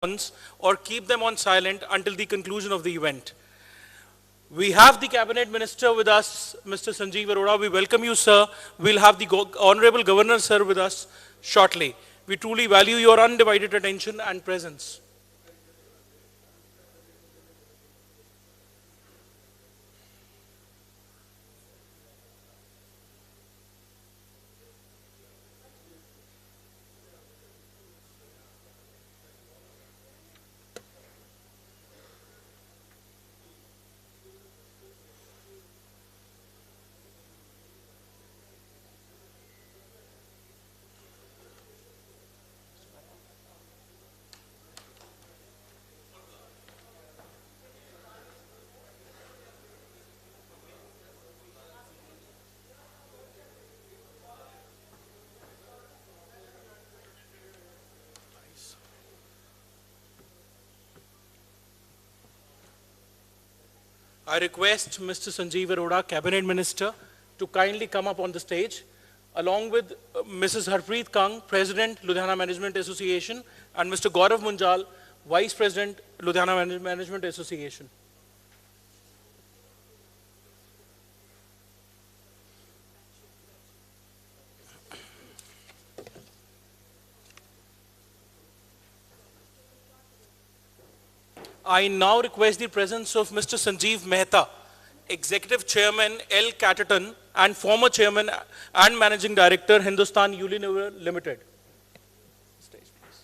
or keep them on silent until the conclusion of the event. We have the Cabinet Minister with us, Mr. Sanjeev Arora. We welcome you, sir. We'll have the Honorable Governor, sir, with us shortly. We truly value your undivided attention and presence. I request Mr. Sanjeev Arora, Cabinet Minister, to kindly come up on the stage, along with Mrs. Harpreet Kang, President, Ludhiana Management Association, and Mr. Gaurav Munjal, Vice President, Ludhiana Management Association. I now request the presence of Mr. Sanjeev Mehta, Executive Chairman, L. Catterton, and former Chairman and Managing Director, Hindustan Unilever Limited. Stage, please.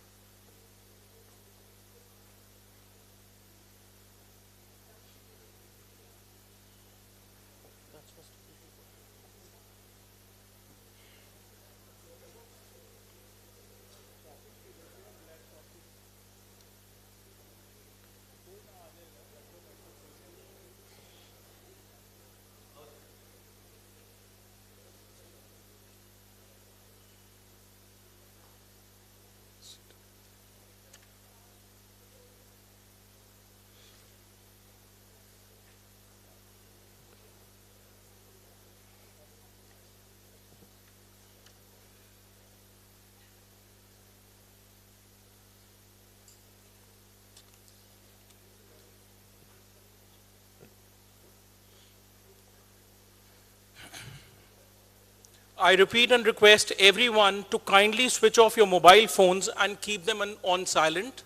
I repeat and request everyone to kindly switch off your mobile phones and keep them on silent.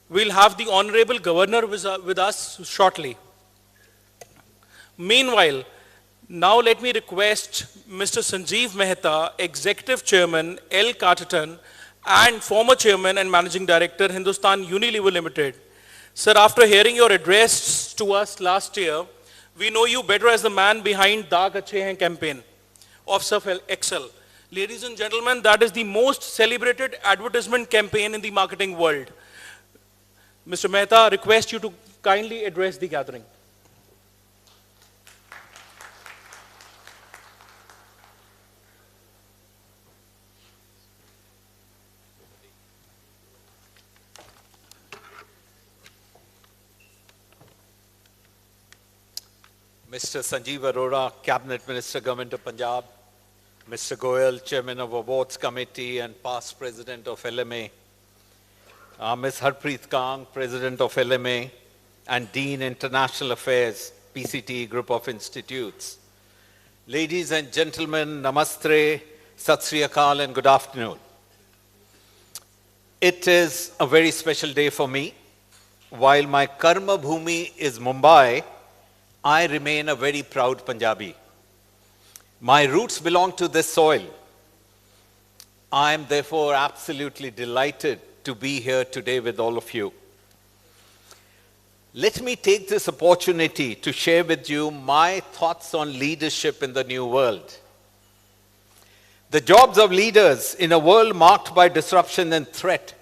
We'll have the Honorable Governor with us shortly. Meanwhile, now let me request Mr. Sanjeev Mehta, Executive Chairman, L. Catterton, and former Chairman and Managing Director, Hindustan Unilever Limited. Sir, after hearing your address to us last year, we know you better as the man behind Daag Achhe Hain campaign of Surf Excel. Ladies and gentlemen, that is the most celebrated advertisement campaign in the marketing world. Mr. Mehta, request you to kindly address the gathering. Mr. Sanjeev Arora, Cabinet Minister, Government of Punjab, Mr. Goyal, Chairman of Awards Committee and past President of LMA, Ms. Harpreet Kang, President of LMA and Dean International Affairs, PCT Group of Institutes. Ladies and gentlemen, Namaste, Sat Sri Akal and good afternoon. It is a very special day for me. While my Karma Bhumi is Mumbai, I remain a very proud Punjabi. My roots belong to this soil. I am therefore absolutely delighted to be here today with all of you. Let me take this opportunity to share with you my thoughts on leadership in the new world. The jobs of leaders in a world marked by disruption and threat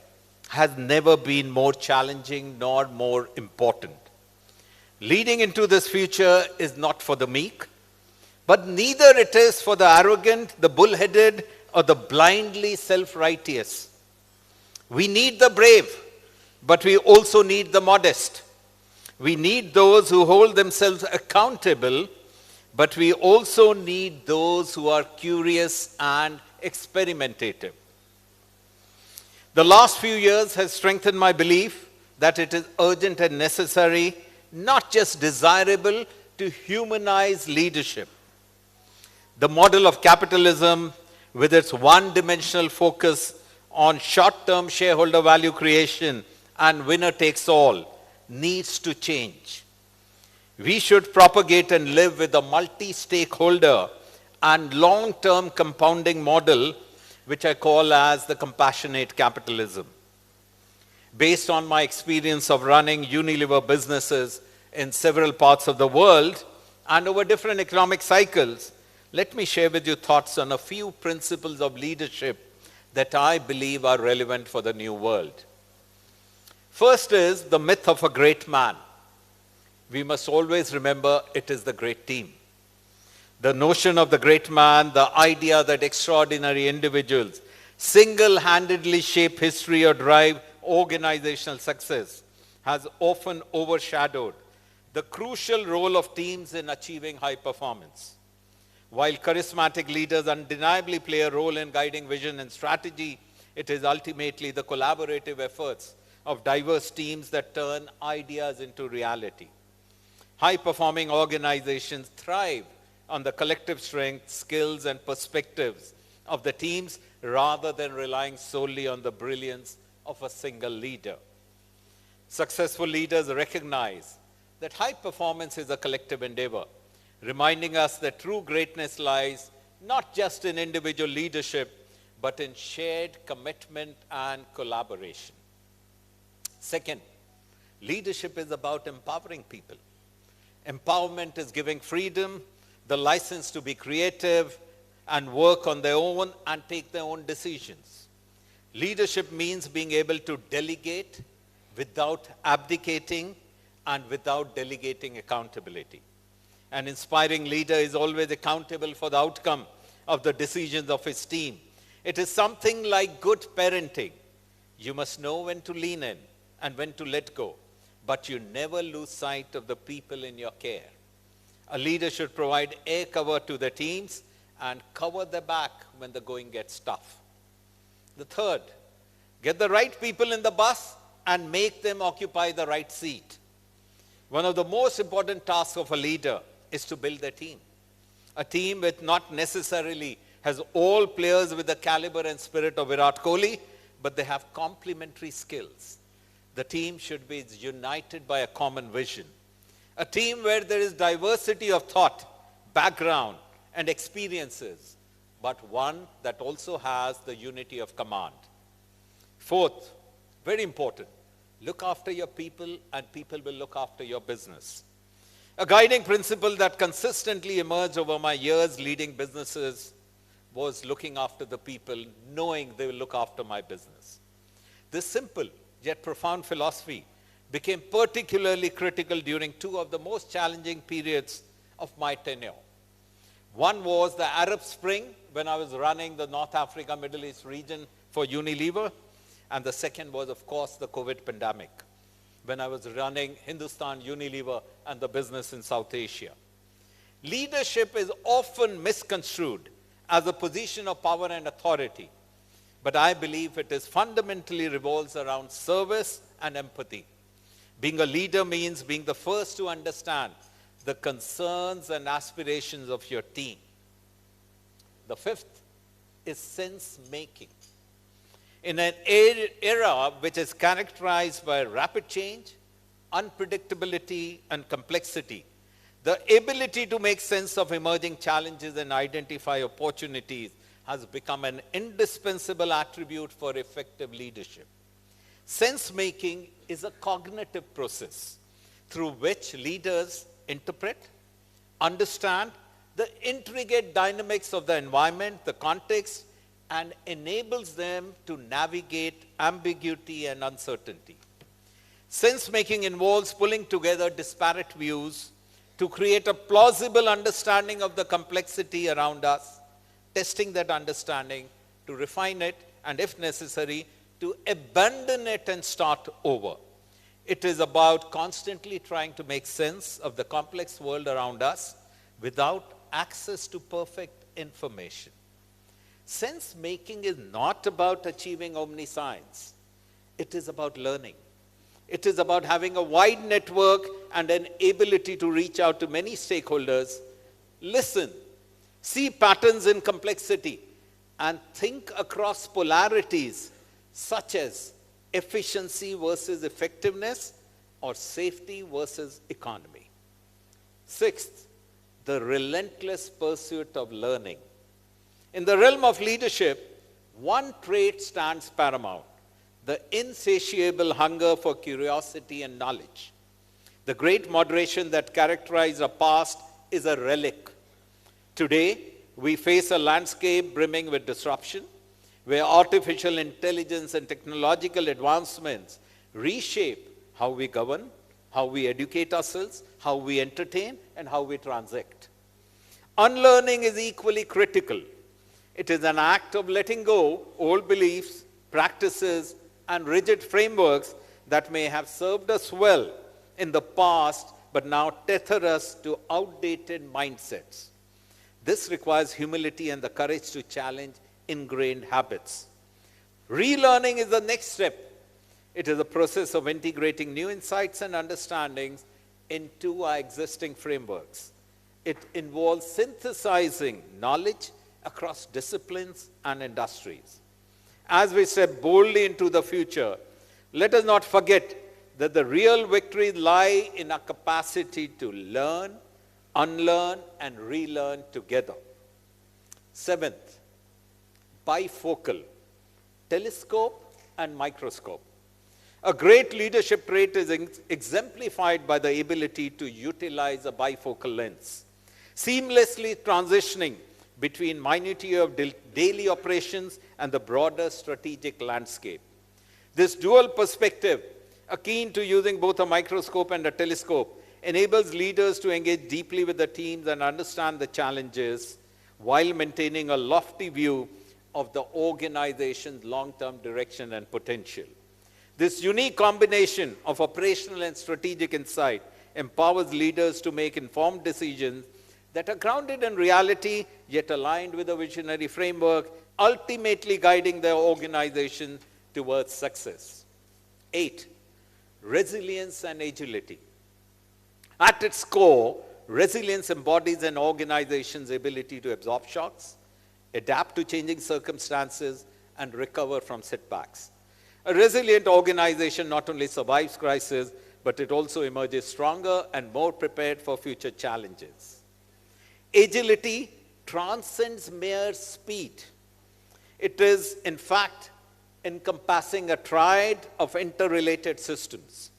has never been more challenging nor more important. Leading into this future is not for the meek, but neither it is for the arrogant, the bullheaded, or the blindly self-righteous. We need the brave, but we also need the modest. We need those who hold themselves accountable, but we also need those who are curious and experimentative. The last few years has strengthened my belief that it is urgent and necessary, not just desirable, to humanize leadership. The model of capitalism, with its one-dimensional focus on short-term shareholder value creation and winner takes all, needs to change. We should propagate and live with a multi-stakeholder and long-term compounding model, which I call as the compassionate capitalism. Based on my experience of running Unilever businesses in several parts of the world and over different economic cycles, let me share with you thoughts on a few principles of leadership that I believe are relevant for the new world. First is the myth of a great man. We must always remember it is the great team. The notion of the great man, the idea that extraordinary individuals single-handedly shape history or drive organizational success, has often overshadowed the crucial role of teams in achieving high performance. While charismatic leaders undeniably play a role in guiding vision and strategy, it is ultimately the collaborative efforts of diverse teams that turn ideas into reality. High-performing organizations thrive on the collective strength, skills, and perspectives of the teams rather than relying solely on the brilliance of a single leader. Successful leaders recognize that high performance is a collective endeavor, reminding us that true greatness lies not just in individual leadership, but in shared commitment and collaboration. Second, leadership is about empowering people. Empowerment is giving freedom, the license to be creative and work on their own and take their own decisions. Leadership means being able to delegate without abdicating and without delegating accountability. An inspiring leader is always accountable for the outcome of the decisions of his team. It is something like good parenting. You must know when to lean in and when to let go, but you never lose sight of the people in your care. A leader should provide air cover to the teams and cover their back when the going gets tough. The third, get the right people in the bus and make them occupy the right seat. One of the most important tasks of a leader is to build a team. A team which not necessarily has all players with the caliber and spirit of Virat Kohli, but they have complementary skills. The team should be united by a common vision. A team where there is diversity of thought, background, and experiences, but one that also has the unity of command. Fourth, very important, look after your people and people will look after your business. A guiding principle that consistently emerged over my years leading businesses was looking after the people, knowing they will look after my business. This simple yet profound philosophy became particularly critical during two of the most challenging periods of my tenure. One was the Arab Spring, when I was running the North Africa, Middle East region for Unilever. And the second was, of course, the COVID pandemic, when I was running Hindustan Unilever and the business in South Asia. Leadership is often misconstrued as a position of power and authority, but I believe it is fundamentally revolves around service and empathy. Being a leader means being the first to understand the concerns and aspirations of your team. The fifth is sense-making. In an era which is characterized by rapid change, unpredictability, and complexity, the ability to make sense of emerging challenges and identify opportunities has become an indispensable attribute for effective leadership. Sense-making is a cognitive process through which leaders interpret, understand the intricate dynamics of the environment, the context, and enables them to navigate ambiguity and uncertainty. Sense-making involves pulling together disparate views to create a plausible understanding of the complexity around us, testing that understanding to refine it, and if necessary, to abandon it and start over. It is about constantly trying to make sense of the complex world around us without access to perfect information. Sense making is not about achieving omniscience. It is about learning. It is about having a wide network and an ability to reach out to many stakeholders, listen, see patterns in complexity, and think across polarities such as efficiency versus effectiveness or safety versus economy. Sixth, the relentless pursuit of learning. In the realm of leadership, one trait stands paramount: the insatiable hunger for curiosity and knowledge. The great moderation that characterized our past is a relic. Today, we face a landscape brimming with disruption, where artificial intelligence and technological advancements reshape how we govern, how we educate ourselves, how we entertain, and how we transact. Unlearning is equally critical. It is an act of letting go old beliefs, practices, and rigid frameworks that may have served us well in the past, but now tether us to outdated mindsets. This requires humility and the courage to challenge ingrained habits. Relearning is the next step. It is a process of integrating new insights and understandings into our existing frameworks. It involves synthesizing knowledge across disciplines and industries. As we step boldly into the future, let us not forget that the real victories lie in our capacity to learn, unlearn, and relearn together. Seventh, bifocal, telescope and microscope. A great leadership trait is exemplified by the ability to utilize a bifocal lens, seamlessly transitioning between minutiae of daily operations and the broader strategic landscape. This dual perspective, akin to using both a microscope and a telescope, enables leaders to engage deeply with the teams and understand the challenges while maintaining a lofty view of the organization's long-term direction and potential. This unique combination of operational and strategic insight empowers leaders to make informed decisions that are grounded in reality, yet aligned with a visionary framework, ultimately guiding their organization towards success. 8. Resilience and agility. At its core, resilience embodies an organization's ability to absorb shocks, adapt to changing circumstances, and recover from setbacks. A resilient organization not only survives crisis, but it also emerges stronger and more prepared for future challenges. Agility transcends mere speed. It is, in fact, encompassing a triad of interrelated systems,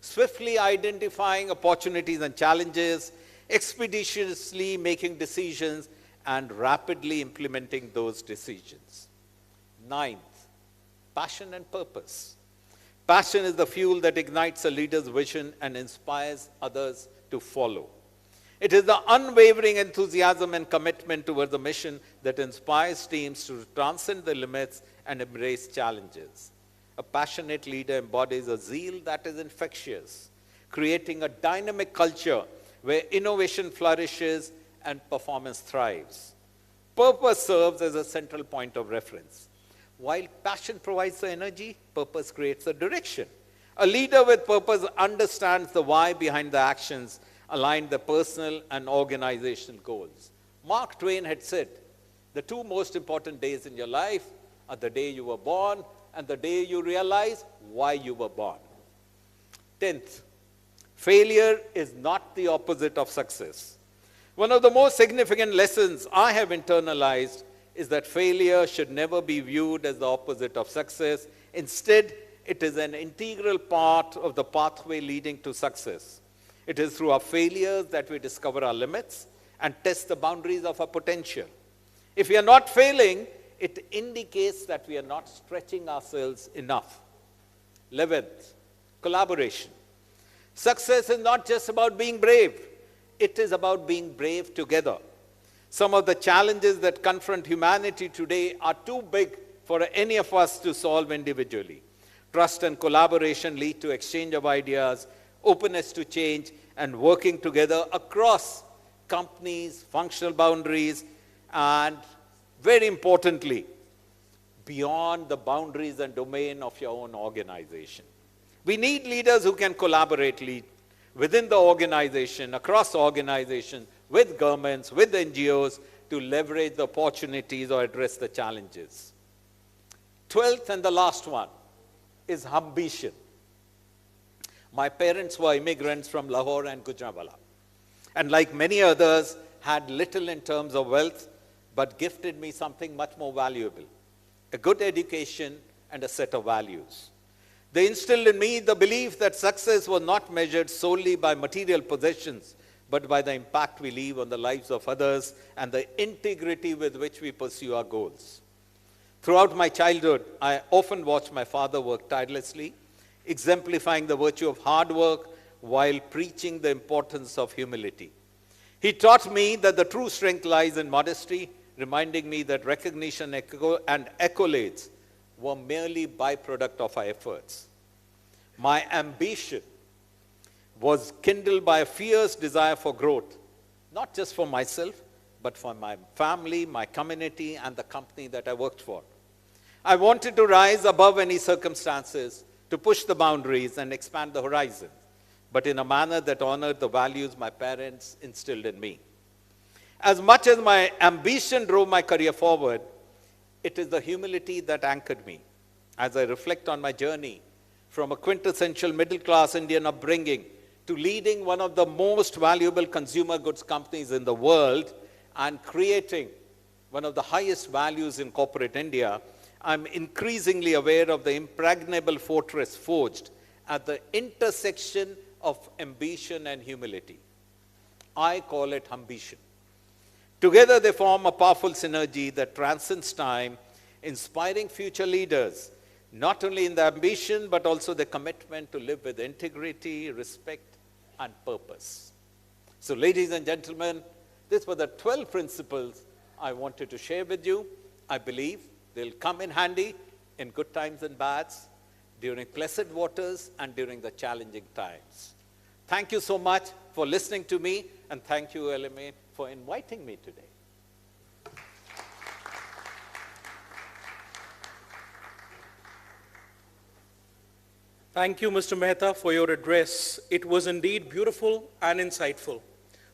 swiftly identifying opportunities and challenges, expeditiously making decisions, and rapidly implementing those decisions. 9th, passion and purpose. Passion is the fuel that ignites a leader's vision and inspires others to follow. It is the unwavering enthusiasm and commitment towards the mission that inspires teams to transcend the limits and embrace challenges. A passionate leader embodies a zeal that is infectious, creating a dynamic culture where innovation flourishes and performance thrives. Purpose serves as a central point of reference. While passion provides the energy, purpose creates the direction. A leader with purpose understands the why behind the actions, align the personal and organizational goals. Mark Twain had said, the two most important days in your life are the day you were born and the day you realize why you were born. 10th, failure is not the opposite of success. One of the most significant lessons I have internalized is that failure should never be viewed as the opposite of success. Instead, it is an integral part of the pathway leading to success. It is through our failures that we discover our limits and test the boundaries of our potential. If we are not failing, it indicates that we are not stretching ourselves enough. 11th, collaboration. Success is not just about being brave. It is about being brave together. Some of the challenges that confront humanity today are too big for any of us to solve individually. Trust and collaboration lead to exchange of ideas, openness to change, and working together across companies, functional boundaries, and Very importantly, beyond the boundaries and domain of your own organization. We need leaders who can collaborate within the organization, across organizations, with governments, with NGOs, to leverage the opportunities or address the challenges. 12th and the last one is ambition. My parents were immigrants from Lahore and Gujranwala, and like many others, had little in terms of wealth, but gifted me something much more valuable, a good education and a set of values. They instilled in me the belief that success was not measured solely by material possessions, but by the impact we leave on the lives of others and the integrity with which we pursue our goals. Throughout my childhood, I often watched my father work tirelessly, exemplifying the virtue of hard work while preaching the importance of humility. He taught me that the true strength lies in modesty, reminding me that recognition and accolades were merely byproduct of our efforts. My ambition was kindled by a fierce desire for growth, not just for myself, but for my family, my community, and the company that I worked for. I wanted to rise above any circumstances, to push the boundaries and expand the horizon, but in a manner that honored the values my parents instilled in me. As much as my ambition drove my career forward, it is the humility that anchored me. As I reflect on my journey from a quintessential middle-class Indian upbringing to leading one of the most valuable consumer goods companies in the world and creating one of the highest values in corporate India, I'm increasingly aware of the impregnable fortress forged at the intersection of ambition and humility. I call it ambition. Together they form a powerful synergy that transcends time, inspiring future leaders, not only in the ambition, but also the commitment to live with integrity, respect, and purpose. So, ladies and gentlemen, these were the 12 principles I wanted to share with you. I believe they'll come in handy in good times and bads, during placid waters and during the challenging times. Thank you so much for listening to me, and thank you, LMA, for inviting me today. Thank you, Mr. Mehta, for your address. It was indeed beautiful and insightful.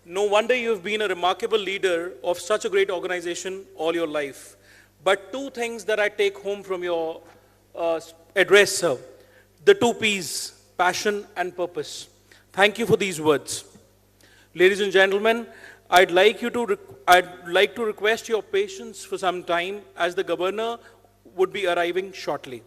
No wonder you've been a remarkable leader of such a great organization all your life. But two things that I take home from your address, sir. The two P's, passion and purpose. Thank you for these words. Ladies and gentlemen, I'd like to request your patience for some time, as the governor would be arriving shortly.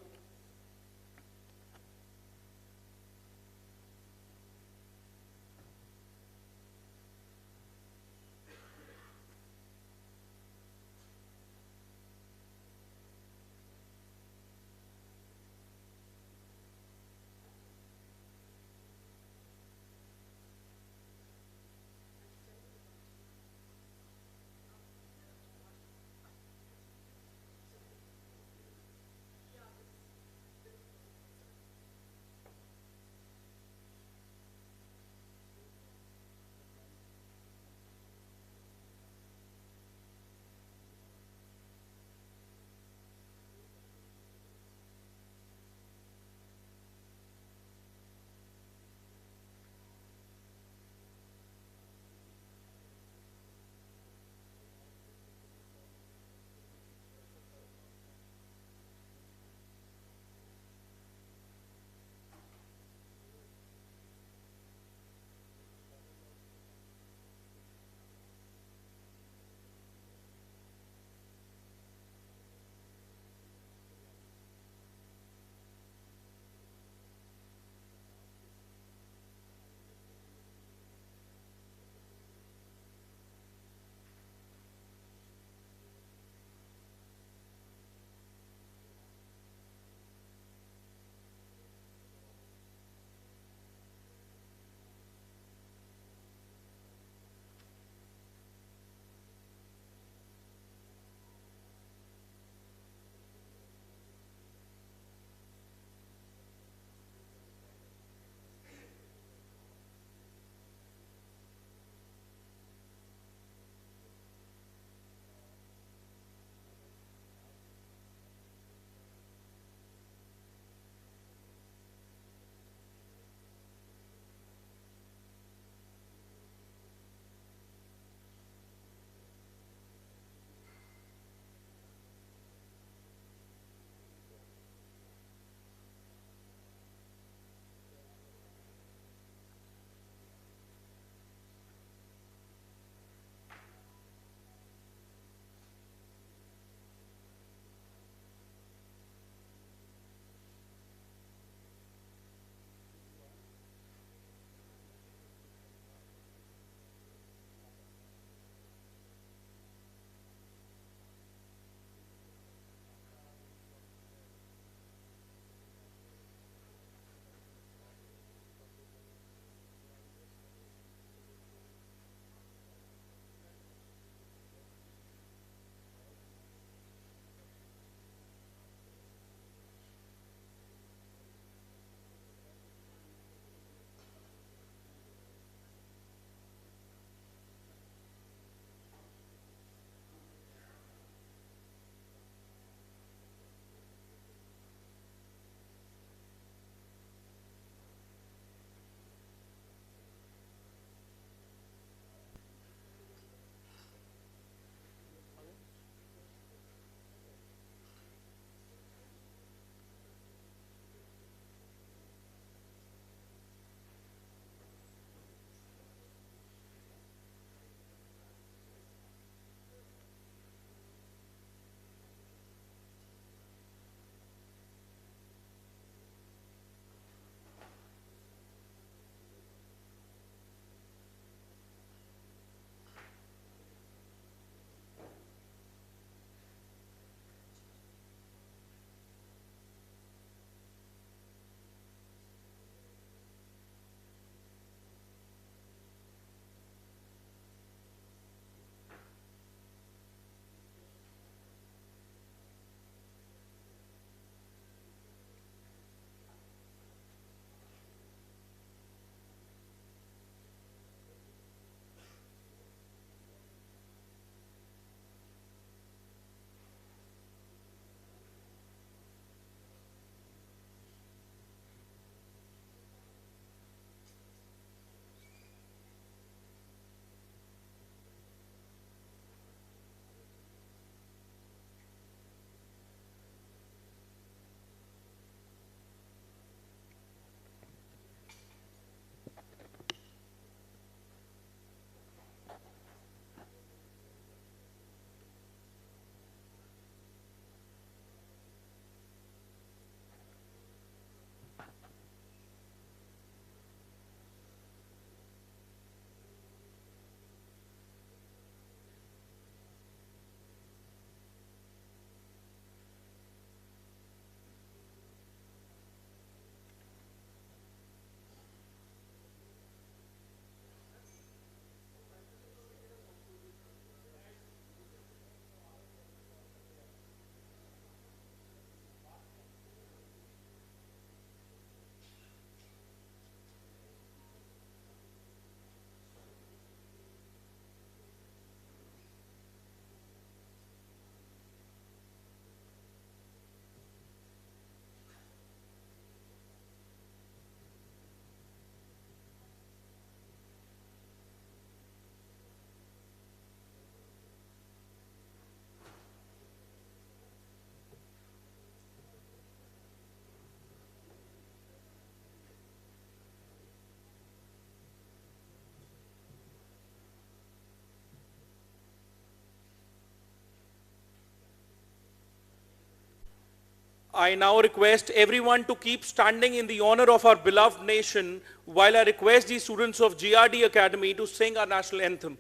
I now request everyone to keep standing in the honor of our beloved nation while I request the students of GRD Academy to sing our national anthem.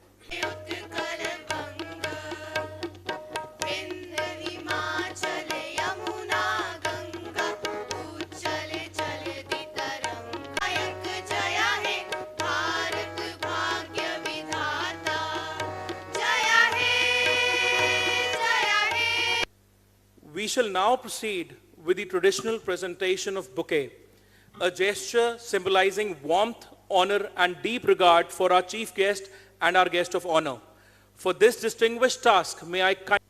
We shall now proceed with the traditional presentation of bouquet, a gesture symbolizing warmth, honor, and deep regard for our chief guest and our guest of honor. For this distinguished task, may I kindly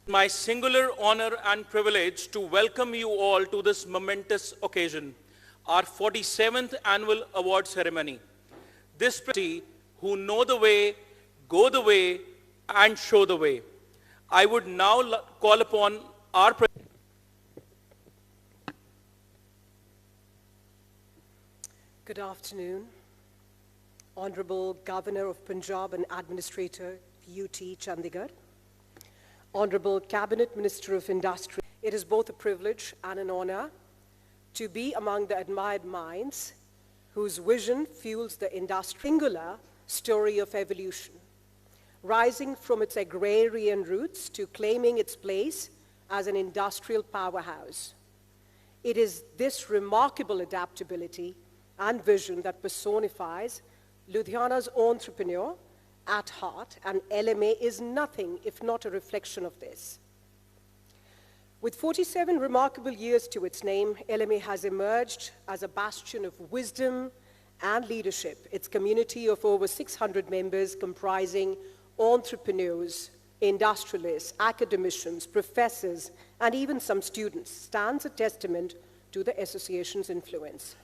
my singular honor and privilege to welcome you all to this momentous occasion, our 47th annual award ceremony. This pretty who know the way, go the way, and show the way. I would now call upon our President. Good afternoon, Honorable Governor of Punjab and Administrator, UT Chandigarh, Honorable Cabinet Minister of Industry. It is both a privilege and an honor to be among the admired minds whose vision fuels the singular story of evolution, rising from its agrarian roots to claiming its place as an industrial powerhouse. It is this remarkable adaptability and vision that personifies Ludhiana's entrepreneur at heart, and LMA is nothing if not a reflection of this. With 47 remarkable years to its name, LMA has emerged as a bastion of wisdom and leadership. Its community of over 600 members comprising entrepreneurs, industrialists, academicians, professors, and even some students stands a testament to the association's influence.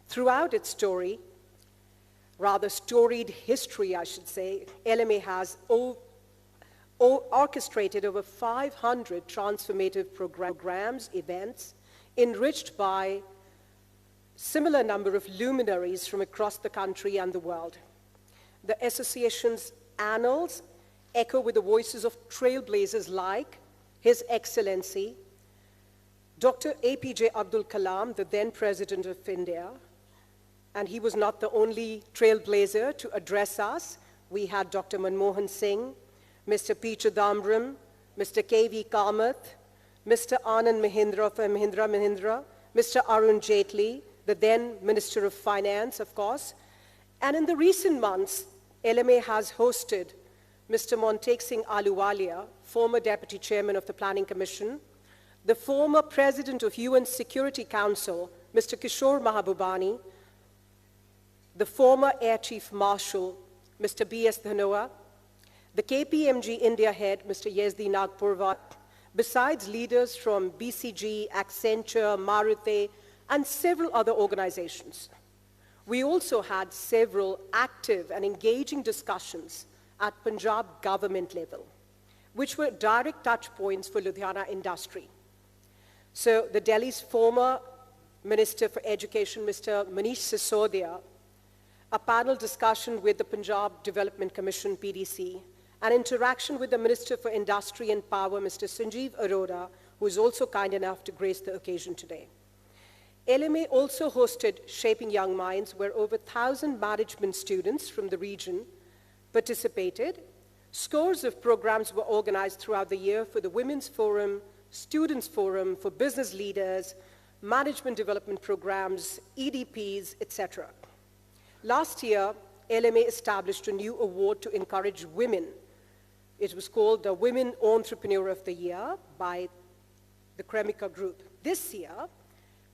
Throughout its story, rather storied history, I should say, LMA has orchestrated over 500 transformative programs, events, enriched by similar number of luminaries from across the country and the world. The association's annals echo with the voices of trailblazers like His Excellency, Dr. APJ Abdul Kalam, the then President of India, and he was not the only trailblazer to address us. We had Dr. Manmohan Singh, Mr. P. Chidambaram, Mr. K.V. Kamath, Mr. Anand Mahindra from Mahindra, Mr. Arun Jaitley, the then Minister of Finance, of course. And in the recent months, LMA has hosted Mr. Montek Singh Ahluwalia, former Deputy Chairman of the Planning Commission, the former President of UN Security Council, Mr. Kishore Mahabubani, the former Air Chief Marshal, Mr. B.S. Dhanoa, the KPMG India head, Mr. Yazdi Nagpurwat, besides leaders from BCG, Accenture, Maruti, and several other organizations. We also had several active and engaging discussions at Punjab government level, which were direct touch points for Ludhiana industry. So the Delhi's former Minister for Education, Mr. Manish Sisodia, a panel discussion with the Punjab Development Commission, PDC, an interaction with the Minister for Industry and Power, Mr. Sanjeev Arora, who is also kind enough to grace the occasion today. LMA also hosted Shaping Young Minds, where over 1,000 management students from the region participated. Scores of programs were organized throughout the year for the Women's Forum, Students Forum, for business leaders, management development programs, EDPs, etc. Last year, LMA established a new award to encourage women. It was called the Women Entrepreneur of the Year by the Kremika Group. This year,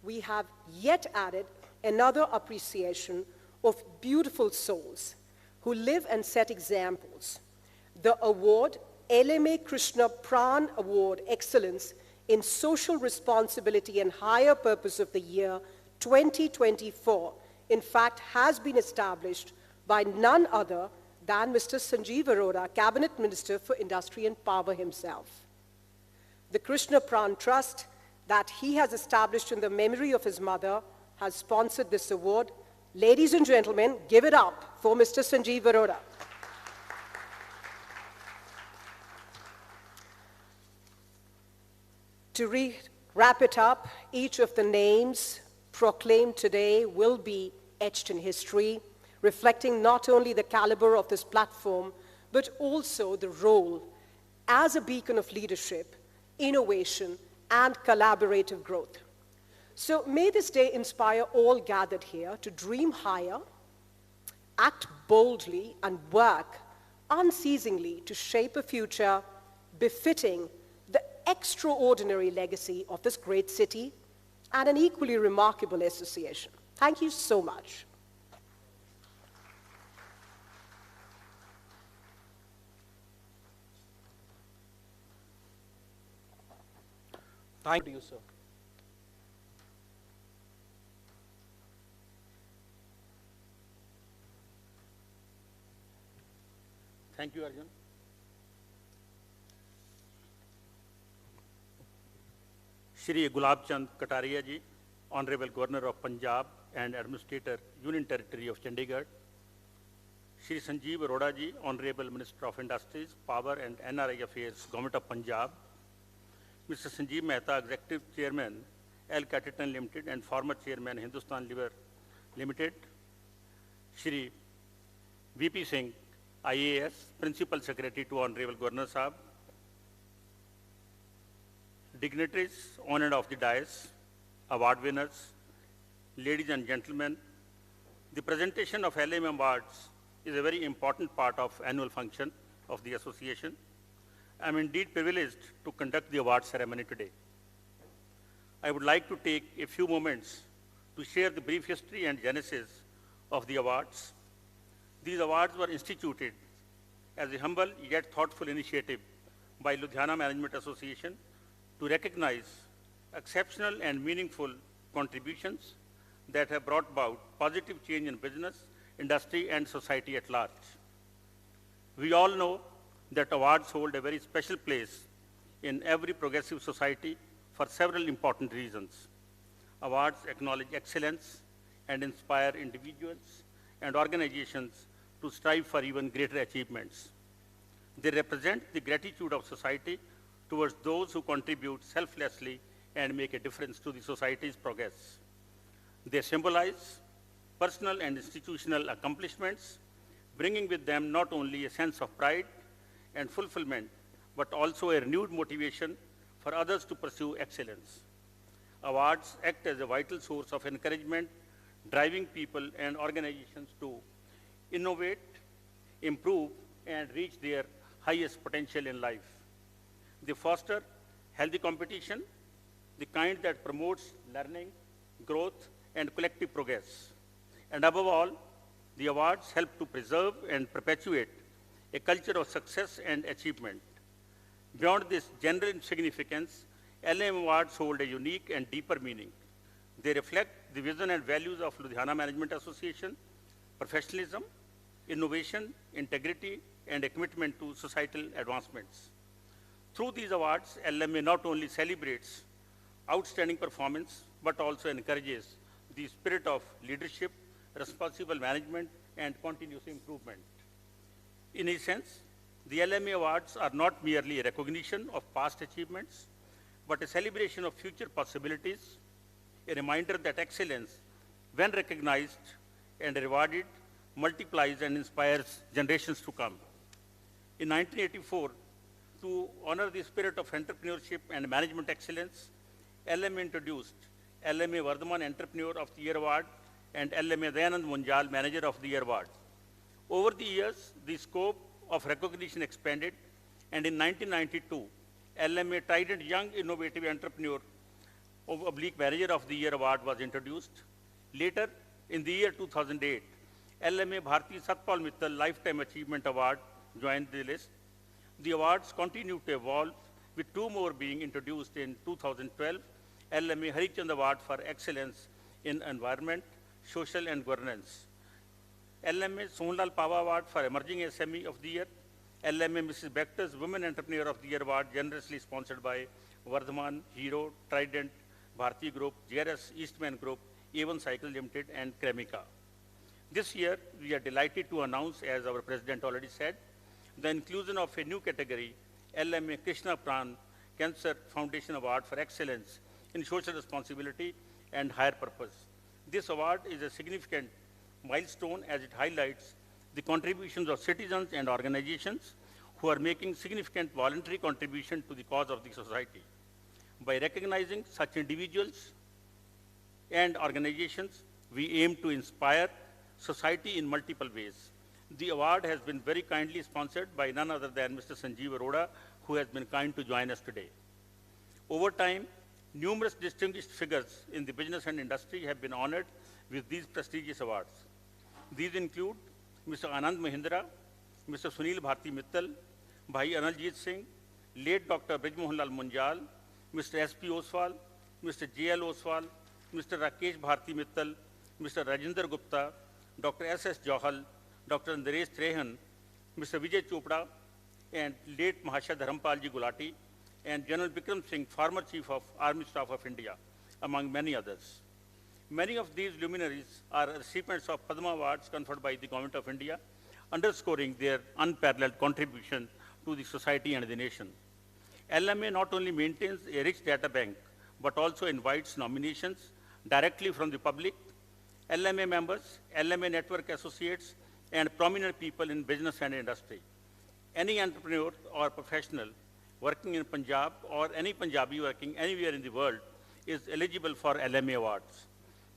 we have yet added another appreciation of beautiful souls who live and set examples. The award, LMA Krishna Pran Award Excellence in Social Responsibility and Higher Purpose of the Year 2024, in fact, has been established by none other than Mr. Sanjeev Arora, Cabinet Minister for Industry and Power himself. The Krishna Pran Trust that he has established in the memory of his mother has sponsored this award. Ladies and gentlemen, give it up for Mr. Sanjeev Arora. To wrap it up, each of the names proclaimed today will be etched in history, reflecting not only the caliber of this platform, but also the role as a beacon of leadership, innovation, and collaborative growth. So may this day inspire all gathered here to dream higher, act boldly, and work unceasingly to shape a future befitting the extraordinary legacy of this great city and an equally remarkable association. Thank you so much. Thank you, sir. Thank you, Arjun. Shri Gulab Chand Kataria ji, Honorable Governor of Punjab and Administrator, Union Territory of Chandigarh. Shri Sanjeev Arora ji, Honorable Minister of Industries, Power and NRI Affairs, Government of Punjab. Mr. Sanjeev Mehta, Executive Chairman, L Capital Limited and former Chairman, Hindustan Liver Limited. Shri VP Singh, IAS, Principal Secretary to Honorable Governor Sahab. Dignitaries on and off the dais, award winners, ladies and gentlemen, the presentation of LMA awards is a very important part of annual function of the association. I am indeed privileged to conduct the award ceremony today. I would like to take a few moments to share the brief history and genesis of the awards. These awards were instituted as a humble yet thoughtful initiative by Ludhiana Management Association to recognize exceptional and meaningful contributions that have brought about positive change in business, industry, and society at large. We all know that awards hold a very special place in every progressive society for several important reasons. Awards acknowledge excellence and inspire individuals and organizations to strive for even greater achievements. They represent the gratitude of society towards those who contribute selflessly and make a difference to the society's progress. They symbolize personal and institutional accomplishments, bringing with them not only a sense of pride and fulfillment, but also a renewed motivation for others to pursue excellence. Awards act as a vital source of encouragement, driving people and organizations to innovate, improve, and reach their highest potential in life. They foster healthy competition, the kind that promotes learning, growth, and collective progress. And above all, the awards help to preserve and perpetuate a culture of success and achievement. Beyond this general significance, LM awards hold a unique and deeper meaning. They reflect the vision and values of Ludhiana Management Association, professionalism, innovation, integrity, and a commitment to societal advancements. Through these awards, LMA not only celebrates outstanding performance, but also encourages the spirit of leadership, responsible management, and continuous improvement. In a sense, the LMA awards are not merely a recognition of past achievements, but a celebration of future possibilities, a reminder that excellence, when recognized and rewarded, multiplies and inspires generations to come. In 1984, to honor the spirit of entrepreneurship and management excellence, LMA introduced LMA Vardhaman Entrepreneur of the Year Award and LMA Dayanand Munjal Manager of the Year Award. Over the years, the scope of recognition expanded, and in 1992, LMA Trident Young Innovative Entrepreneur / Manager of the Year Award was introduced. Later, in the year 2008, LMA Bharti Satpal Mittal Lifetime Achievement Award joined the list. The awards continue to evolve, with two more being introduced in 2012, LMA Harichand Award for Excellence in Environment, Social and Governance, LMA Sonlal Pava Award for Emerging SME of the Year, LMA Mrs. Bector's Women Entrepreneur of the Year Award, generously sponsored by Vardhaman, Hero, Trident, Bharti Group, JRS Eastman Group, A1 Cycle Limited, and Cremica. This year, we are delighted to announce, as our President already said, the inclusion of a new category, LMA Krishna Pran Cancer Foundation Award for Excellence in Social Responsibility and Higher Purpose. This award is a significant milestone as it highlights the contributions of citizens and organizations who are making significant voluntary contribution to the cause of the society. By recognizing such individuals and organizations, we aim to inspire society in multiple ways. The award has been very kindly sponsored by none other than Mr. Sanjeev Arora, who has been kind to join us today. Over time, numerous distinguished figures in the business and industry have been honored with these prestigious awards. These include Mr. Anand Mahindra, Mr. Sunil Bharti Mittal, Bhai Analjit Singh, late Dr. Brij Lal Munjal, Mr. S.P. Oswal, Mr. J.L. Oswal, Mr. Rakesh Bharti Mittal, Mr. Rajinder Gupta, Dr. S.S. Johal, Dr. Naresh Trehan, Mr. Vijay Chopra, and late Mahasaya Dharampalji Gulati, and General Bikram Singh, former Chief of Army Staff of India, among many others. Many of these luminaries are recipients of Padma Awards conferred by the Government of India, underscoring their unparalleled contribution to the society and the nation. LMA not only maintains a rich data bank, but also invites nominations directly from the public, LMA members, LMA network associates, and prominent people in business and industry. Any entrepreneur or professional working in Punjab or any Punjabi working anywhere in the world is eligible for LMA awards.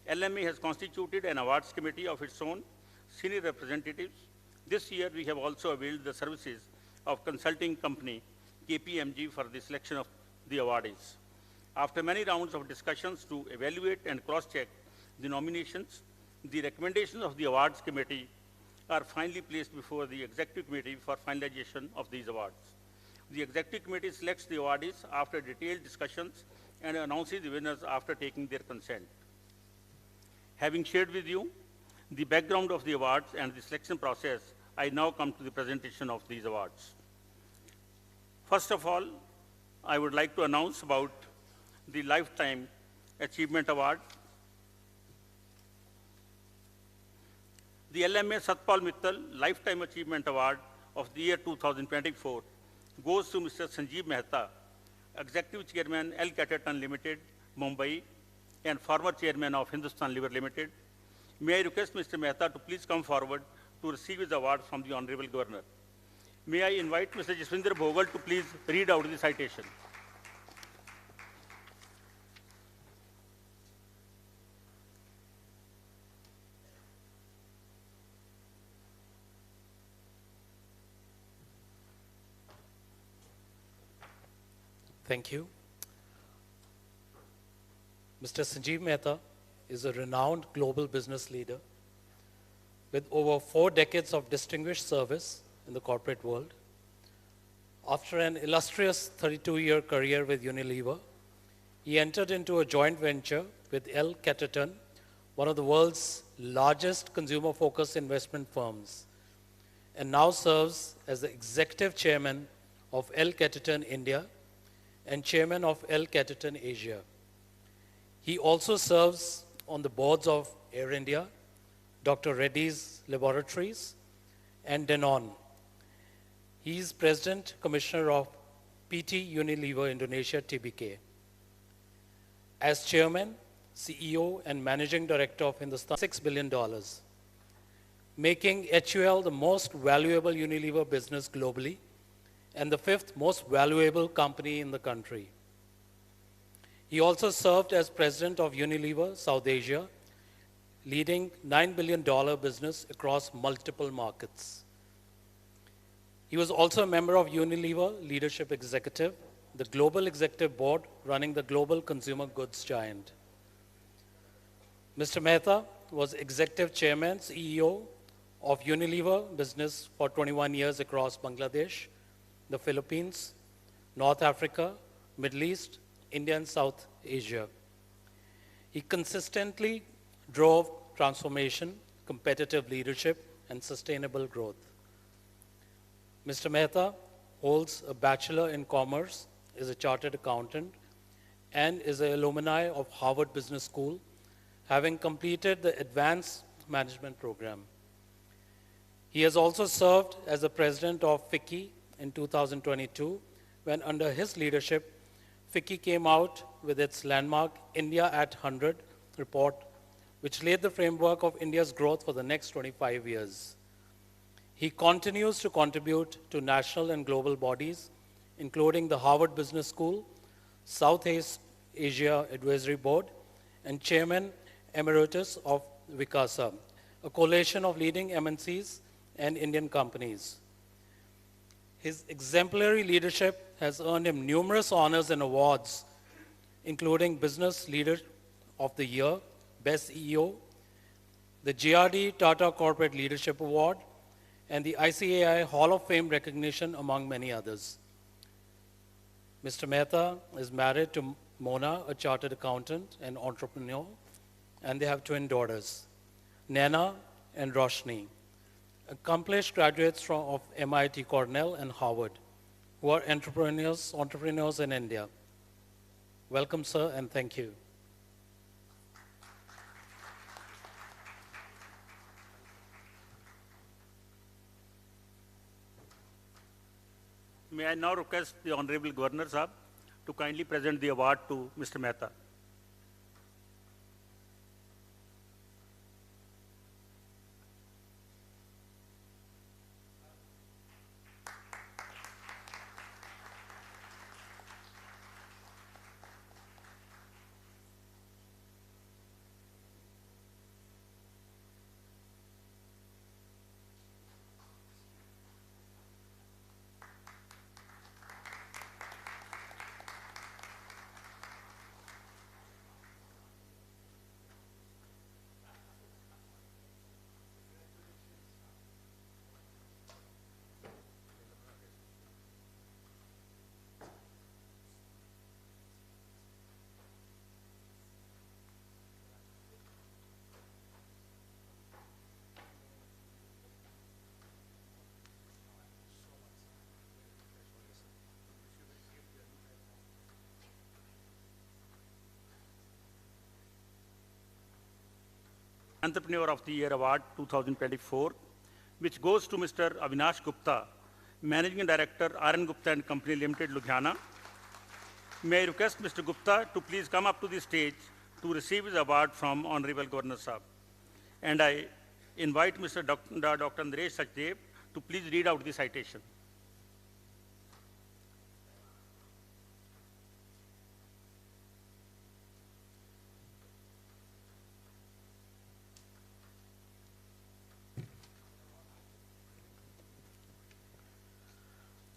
LMA has constituted an awards committee of its own, senior representatives. This year, we have also availed the services of consulting company KPMG for the selection of the awardees. After many rounds of discussions to evaluate and cross-check the nominations, the recommendations of the awards committee are finally placed before the executive committee for finalization of these awards. The executive committee selects the awardees after detailed discussions and announces the winners after taking their consent. Having shared with you the background of the awards and the selection process, I now come to the presentation of these awards. First of all, I would like to announce about the Lifetime Achievement Award. The LMA Satpal Mittal Lifetime Achievement Award of the year 2024 goes to Mr. Sanjeev Mehta, Executive Chairman L Caterton Limited, Mumbai, and former Chairman of Hindustan Liver Limited. May I request Mr. Mehta to please come forward to receive his award from the Honorable Governor. May I invite Mr. Jaswinder Bhogal to please read out the citation. Thank you. Mr. Sanjeev Mehta is a renowned global business leader with over 4 decades of distinguished service in the corporate world. After an illustrious 32-year career with Unilever, he entered into a joint venture with L Caterton, one of the world's largest consumer-focused investment firms, and now serves as the executive chairman of L Caterton India and chairman of L Caterton Asia. He also serves on the boards of Air India, Dr. Reddy's Laboratories, and Danone. He is President Commissioner of PT Unilever Indonesia Tbk. As Chairman, CEO, and Managing Director of Hindustan, $6 billion, making HUL the most valuable Unilever business globally and the 5th most valuable company in the country. He also served as President of Unilever South Asia, leading $9 billion business across multiple markets. He was also a member of Unilever Leadership Executive, the global executive board running the global consumer goods giant. Mr. Mehta was executive chairman, CEO of Unilever business for 21 years across Bangladesh, the Philippines, North Africa, Middle East, India, and South Asia. He consistently drove transformation, competitive leadership, and sustainable growth. Mr. Mehta holds a Bachelor in Commerce, is a chartered accountant, and is an alumni of Harvard Business School, having completed the Advanced Management program. He has also served as the president of FICCI in 2022, when under his leadership, FICCI came out with its landmark India at 100 report, which laid the framework of India's growth for the next 25 years. He continues to contribute to national and global bodies, including the Harvard Business School, Southeast Asia Advisory Board, and Chairman Emeritus of Vikasa, a coalition of leading MNCs and Indian companies. His exemplary leadership has earned him numerous honors and awards, including Business Leader of the Year, Best CEO, the GRD Tata Corporate Leadership Award, and the ICAI Hall of Fame recognition, among many others. Mr. Mehta is married to Mona, a chartered accountant and entrepreneur, and they have twin daughters, Naina and Roshni, accomplished graduates of MIT Cornell and Harvard, who are entrepreneurs in India. Welcome, sir, and thank you. May I now request the Honorable Governor Sahab to kindly present the award to Mr. Mehta. Entrepreneur of the Year Award 2024, which goes to Mr. Avinash Gupta, Managing Director, R.N. Gupta and Company Limited, Ludhiana. May I request Mr. Gupta to please come up to the stage to receive his award from Honorable Governor Sahab. And I invite Mr. Dr. Andresh Sachdev to please read out the citation.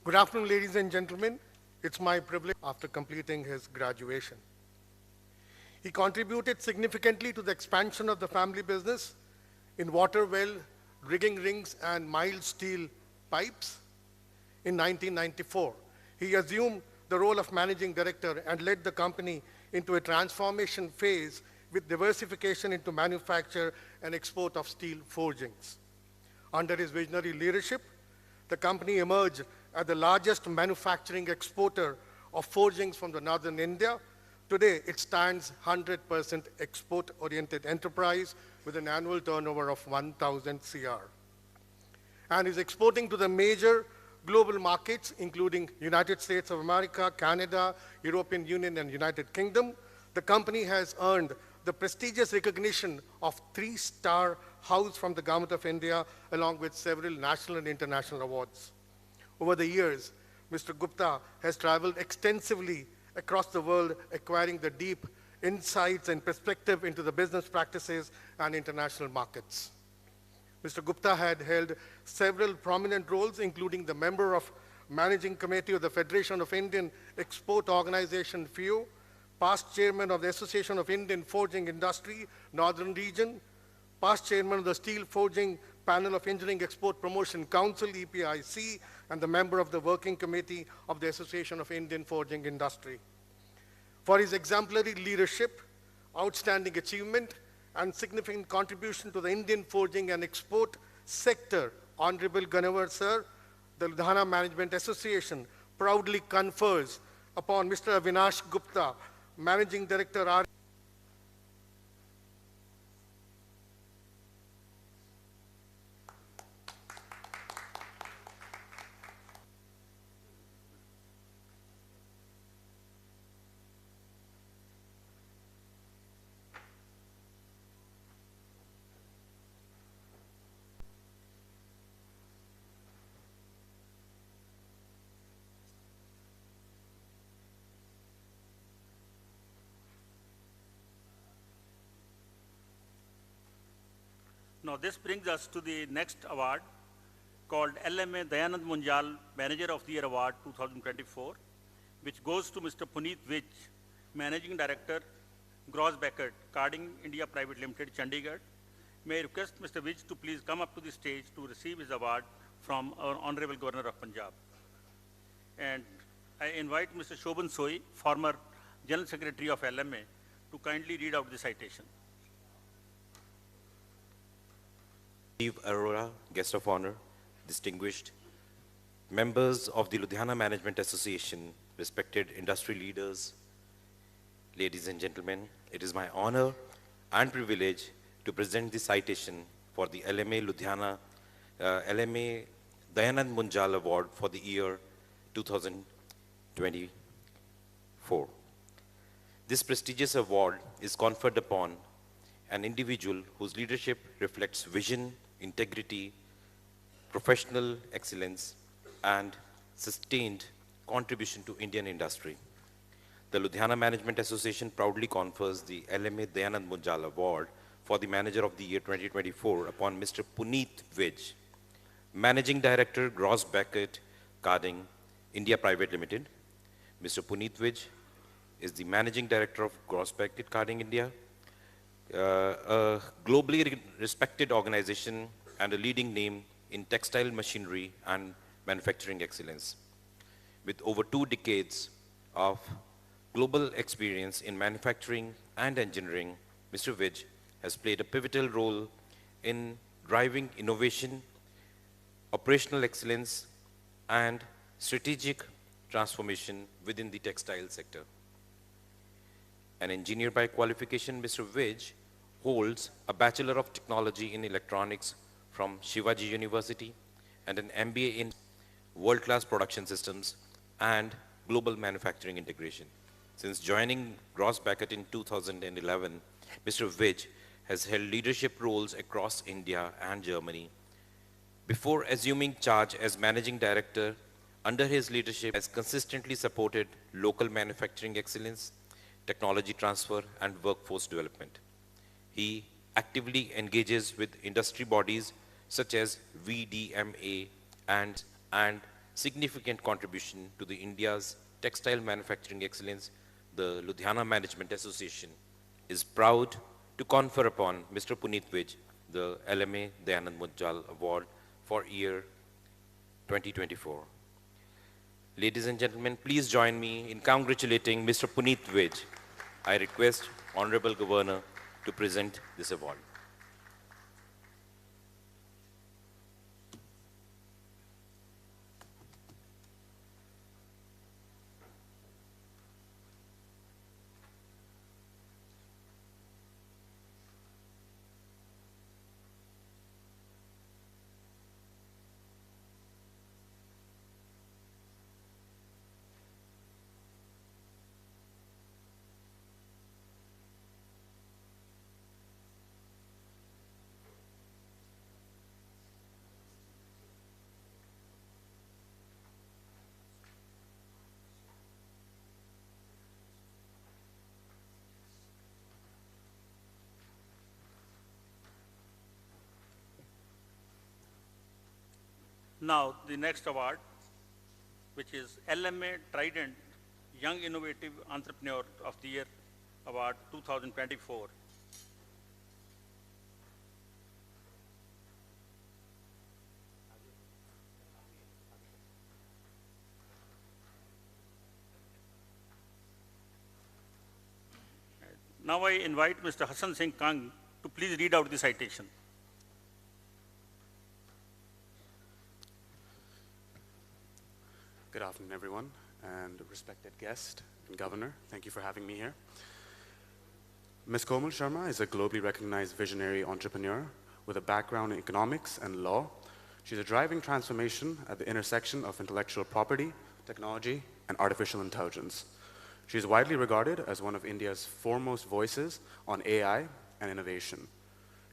Good afternoon, ladies and gentlemen. It's my privilege after completing his graduation. He contributed significantly to the expansion of the family business in water well, rigging rings, and mild steel pipes. In 1994, he assumed the role of managing director and led the company into a transformation phase with diversification into manufacture and export of steel forgings. Under his visionary leadership, the company emerged as the largest manufacturing exporter of forgings from the northern India. Today, it stands 100% export-oriented enterprise with an annual turnover of 1,000 CR. And is exporting to the major global markets, including United States of America, Canada, European Union, and United Kingdom. The company has earned the prestigious recognition of 3-star house from the Government of India, along with several national and international awards. Over the years, Mr. Gupta has traveled extensively across the world, acquiring the deep insights and perspective into the business practices and international markets. Mr. Gupta had held several prominent roles, including the member of Managing Committee of the Federation of Indian Export Organization, FIO, past chairman of the Association of Indian Forging Industry, Northern Region, past chairman of the Steel Forging Panel of Engineering Export Promotion Council, EPIC, and the member of the Working Committee of the Association of Indian Forging Industry. For his exemplary leadership, outstanding achievement, and significant contribution to the Indian forging and export sector, Honorable Governor Sir, the Ludhiana Management Association proudly confers upon Mr. Avinash Gupta Managing Director R. Now this brings us to the next award called LMA Dayanand Munjal Manager of the Year Award 2024, which goes to Mr. Puneet Vij, Managing Director, Gross Beckett, Carding India Private Limited, Chandigarh. May I request Mr. Vij to please come up to the stage to receive his award from our Honorable Governor of Punjab. And I invite Mr. Shobhan Soi, former General Secretary of LMA, to kindly read out the citation. Sanjeev Arora, guest of honor, distinguished members of the Ludhiana Management Association, respected industry leaders, ladies and gentlemen, it is my honor and privilege to present the citation for the LMA Dayanand Munjal Award for the year 2024. This prestigious award is conferred upon an individual whose leadership reflects vision, integrity, professional excellence, and sustained contribution to Indian industry. The Ludhiana Management Association proudly confers the LMA Dayanand Munjal Award for the Manager of the Year 2024 upon Mr. Puneet Vij, Managing Director, Gross Beckett, Carding India Private Limited. Mr. Puneet Vij is the Managing Director of Gross Beckett, Carding India, a globally respected organization and a leading name in textile machinery and manufacturing excellence. With over 2 decades of global experience in manufacturing and engineering, Mr. Vij has played a pivotal role in driving innovation, operational excellence, and strategic transformation within the textile sector. An engineer by qualification, Mr. Vij holds a Bachelor of Technology in Electronics from Shivaji University and an MBA in World-Class Production Systems and Global Manufacturing Integration. Since joining Gross Beckett in 2011, Mr. Vij has held leadership roles across India and Germany. Before assuming charge as Managing Director, under his leadership has consistently supported local manufacturing excellence, technology transfer, and workforce development. He actively engages with industry bodies such as VDMA and significant contribution to the India's textile manufacturing excellence. The Ludhiana Management Association is proud to confer upon Mr. Puneet Vij the LMA Dayanand Munjal Award for year 2024. Ladies and gentlemen, please join me in congratulating Mr. Puneet Vij. I request Honorable Governor to present this award. Now, the next award, which is LMA Trident Young Innovative Entrepreneur of the Year Award 2024. Now I invite Mr. Hassan Singh Kang to please read out the citation. Good afternoon, everyone, and respected guest. and Governor, thank you for having me here. Ms. Komal Sharma is a globally recognized visionary entrepreneur with a background in economics and law. She's a driving transformation at the intersection of intellectual property, technology, and artificial intelligence. She is widely regarded as one of India's foremost voices on AI and innovation.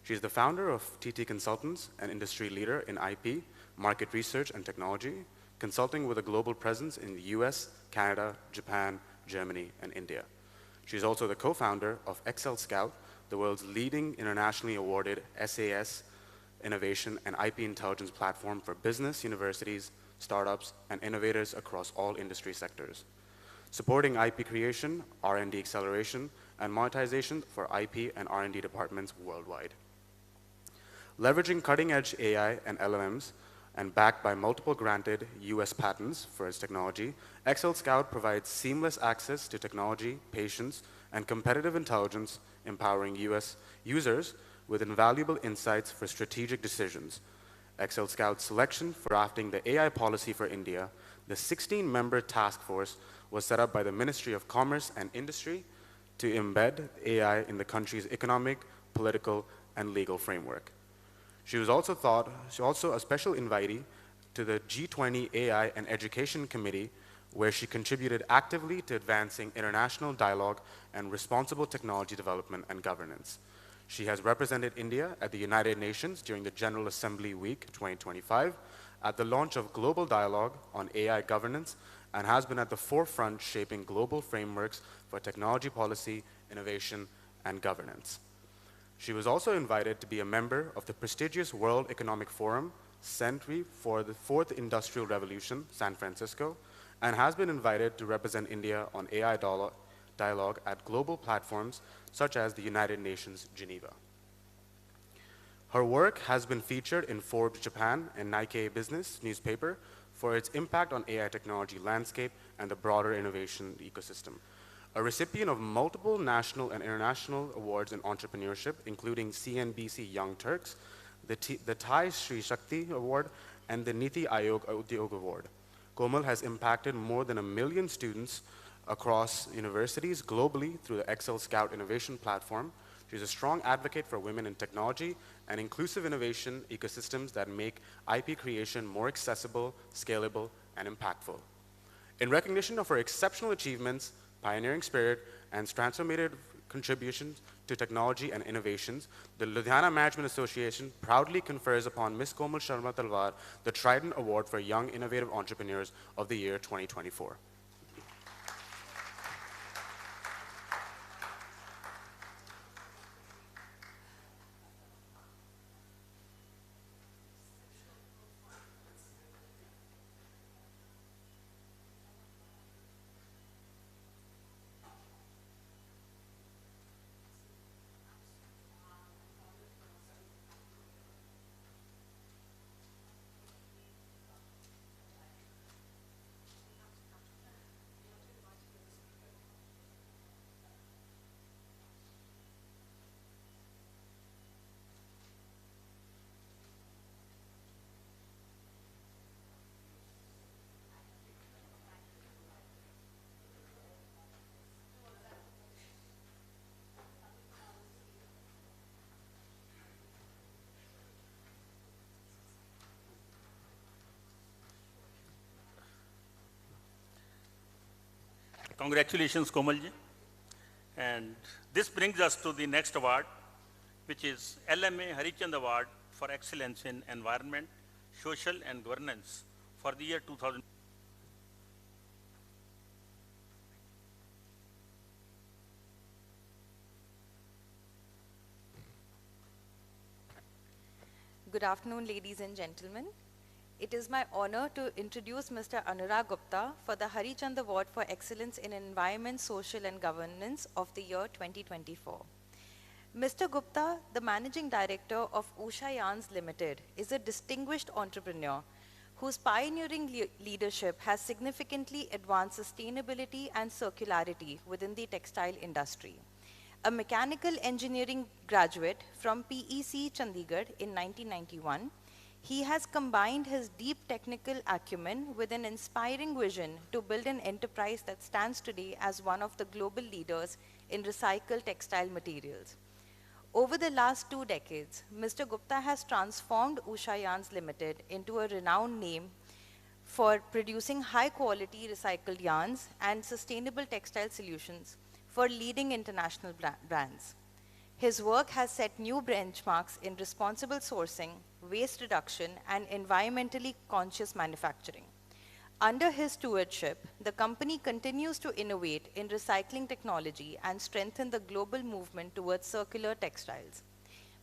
She is the founder of TT Consultants, an industry leader in IP, market research, and technology, consulting with a global presence in the US, Canada, Japan, Germany, and India. She is also the co-founder of Excel Scout, the world's leading internationally awarded SAS innovation and IP intelligence platform for business, universities, startups, and innovators across all industry sectors, supporting IP creation, R&D acceleration, and monetization for IP and R&D departments worldwide. Leveraging cutting-edge AI and LMMs, and backed by multiple granted US patents for its technology, Excel Scout provides seamless access to technology, patience, and competitive intelligence, empowering US users with invaluable insights for strategic decisions. Excel Scout's selection for drafting the AI policy for India, the 16-member task force was set up by the Ministry of Commerce and Industry to embed AI in the country's economic, political, and legal framework. She was also a special invitee to the G20 AI and Education Committee, where she contributed actively to advancing international dialogue and responsible technology development and governance. She has represented India at the United Nations during the General Assembly Week 2025, at the launch of Global Dialogue on AI Governance, and has been at the forefront shaping global frameworks for technology policy, innovation, and governance. She was also invited to be a member of the prestigious World Economic Forum, Century for the Fourth Industrial Revolution, San Francisco, and has been invited to represent India on AI dialogue at global platforms such as the United Nations Geneva. Her work has been featured in Forbes Japan and Nikkei Business newspaper for its impact on AI technology landscape and the broader innovation ecosystem. A recipient of multiple national and international awards in entrepreneurship, including CNBC Young Turks, the Thai Sri Shakti Award, and the Niti Aayog Udyog Award. Komal has impacted more than 1 million students across universities globally through the Excel Scout innovation platform. She's a strong advocate for women in technology and inclusive innovation ecosystems that make IP creation more accessible, scalable, and impactful. In recognition of her exceptional achievements, pioneering spirit, and transformative contributions to technology and innovations, the Ludhiana Management Association proudly confers upon Ms. Komal Sharma Talwar the Trident Award for Young Innovative Entrepreneurs of the Year 2024. Congratulations, Komalji. And this brings us to the next award, which is LMA Harichand Award for Excellence in Environment, Social and Governance for the year 2000. Good afternoon, ladies and gentlemen. It is my honor to introduce Mr. Anurag Gupta for the Harichand Award for Excellence in Environment, Social and Governance of the year 2024. Mr. Gupta, the Managing Director of Usha Yarns Limited, is a distinguished entrepreneur whose pioneering leadership has significantly advanced sustainability and circularity within the textile industry. A mechanical engineering graduate from PEC Chandigarh in 1991, He has combined his deep technical acumen with an inspiring vision to build an enterprise that stands today as one of the global leaders in recycled textile materials. Over the last 2 decades, Mr. Gupta has transformed Usha Yarns Limited into a renowned name for producing high-quality recycled yarns and sustainable textile solutions for leading international brands. His work has set new benchmarks in responsible sourcing, waste reduction, and environmentally conscious manufacturing. Under his stewardship, the company continues to innovate in recycling technology and strengthen the global movement towards circular textiles.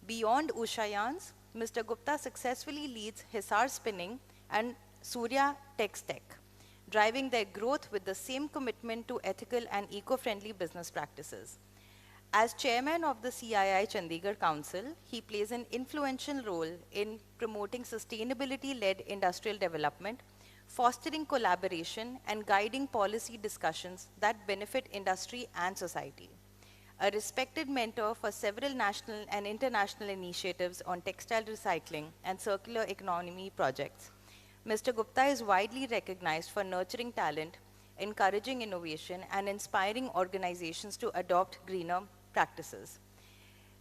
Beyond Usha Yarns, Mr. Gupta successfully leads Hisar Spinning and Surya Textech, driving their growth with the same commitment to ethical and eco-friendly business practices. As chairman of the CII Chandigarh Council, he plays an influential role in promoting sustainability-led industrial development, fostering collaboration, and guiding policy discussions that benefit industry and society. A respected mentor for several national and international initiatives on textile recycling and circular economy projects, Mr. Gupta is widely recognized for nurturing talent, encouraging innovation, and inspiring organizations to adopt greener practices.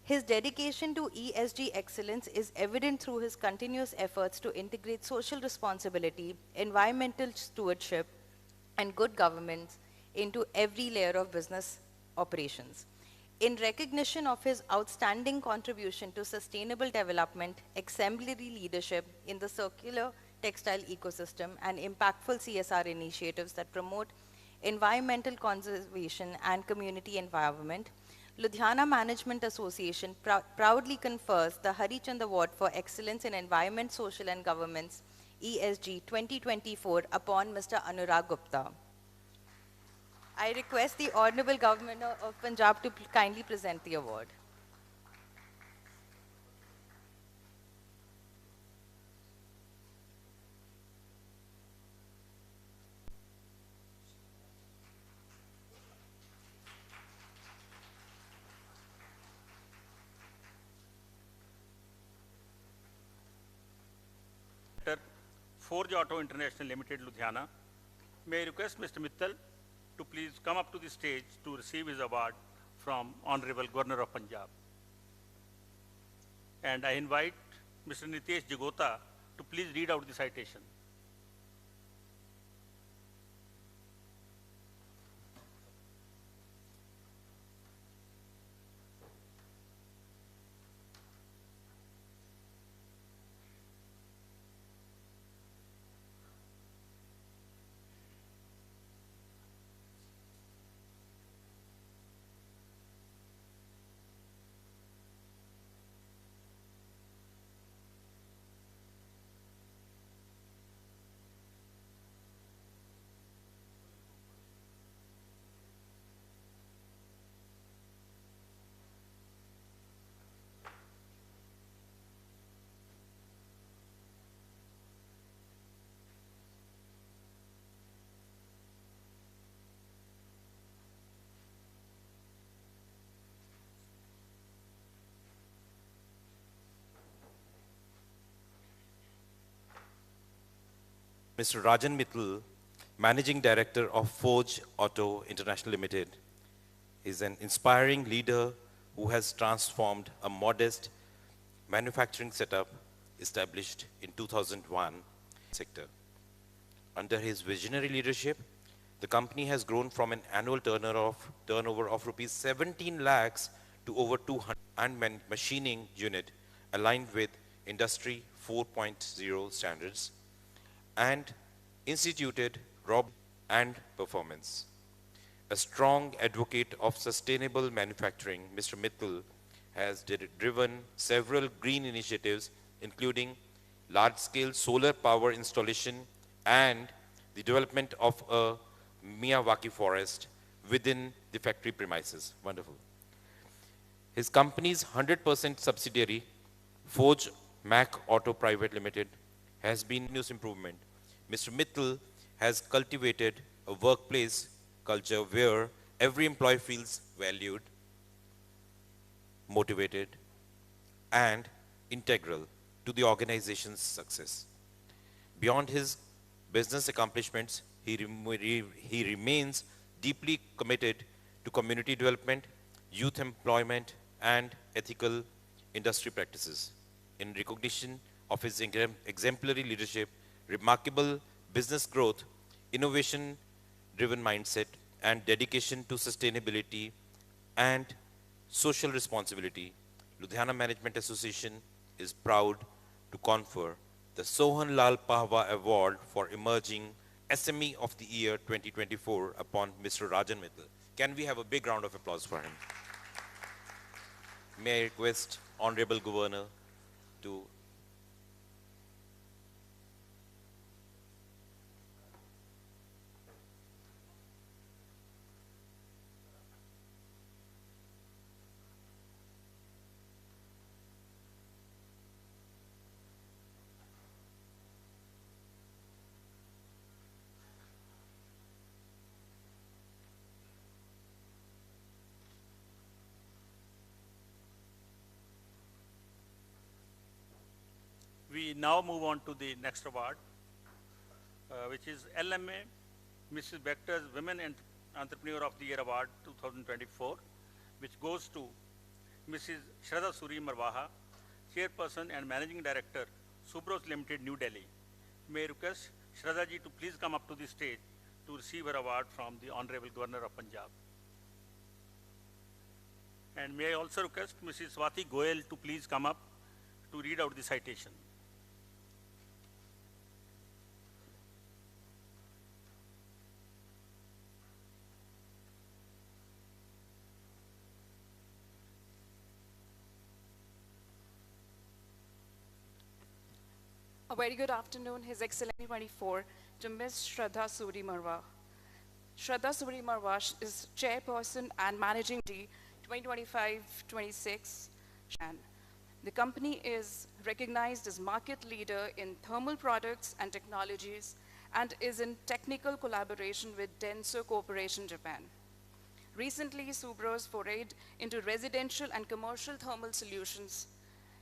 His dedication to ESG excellence is evident through his continuous efforts to integrate social responsibility, environmental stewardship, and good governance into every layer of business operations. In recognition of his outstanding contribution to sustainable development, exemplary leadership in the circular textile ecosystem, and impactful CSR initiatives that promote environmental conservation and community involvement, Ludhiana Management Association proudly confers the Hari Chand Award for Excellence in Environment, Social and Governance ESG 2024 upon Mr. Anurag Gupta. I request the Honorable Governor of Punjab to kindly present the award. Forge Auto International Limited, Ludhiana. May I request Mr. Mittal to please come up to the stage to receive his award from Honorable Governor of Punjab. And I invite Mr. Nitesh Jagota to please read out the citation. Mr. Rajan Mittal, Managing Director of Forge Auto International Limited, is an inspiring leader who has transformed a modest manufacturing setup established in 2001 sector. Under his visionary leadership, the company has grown from an annual turnover of rupees 17 lakhs to over 200 and machining unit aligned with Industry 4.0 standards and instituted robust and performance. A strong advocate of sustainable manufacturing, Mr. Mittal has driven several green initiatives, including large-scale solar power installation and the development of a Miyawaki forest within the factory premises. Wonderful. His company's 100% subsidiary, Forge Mac Auto Private Limited, has been continuous improvement. Mr. Mittal has cultivated a workplace culture where every employee feels valued, motivated, and integral to the organization's success. Beyond his business accomplishments, he remains deeply committed to community development, youth employment, and ethical industry practices. In recognition of his exemplary leadership, remarkable business growth, innovation-driven mindset, and dedication to sustainability and social responsibility, Ludhiana Management Association is proud to confer the Sohan Lal Pahwa Award for Emerging SME of the Year 2024 upon Mr. Rajan Mittal. Can we have a big round of applause for him? May I request Honorable Governor to We now move on to the next award, which is LMA Mrs. Bector's Women Entrepreneur of the Year Award 2024, which goes to Mrs. Shraddha Suri Marwaha, Chairperson and Managing Director, Subros Limited, New Delhi. May I request Shraddha ji to please come up to the stage to receive her award from the Honorable Governor of Punjab. And may I also request Mrs. Swati Goyal to please come up to read out the citation. A very good afternoon, His Excellency 24, to Ms. Shraddha Suri Marwa. Shraddha Suri Marwa is Chairperson and Managing Director 2025-26. The company is recognized as market leader in thermal products and technologies and is in technical collaboration with Denso Corporation, Japan. Recently, Subros forayed into residential and commercial thermal solutions.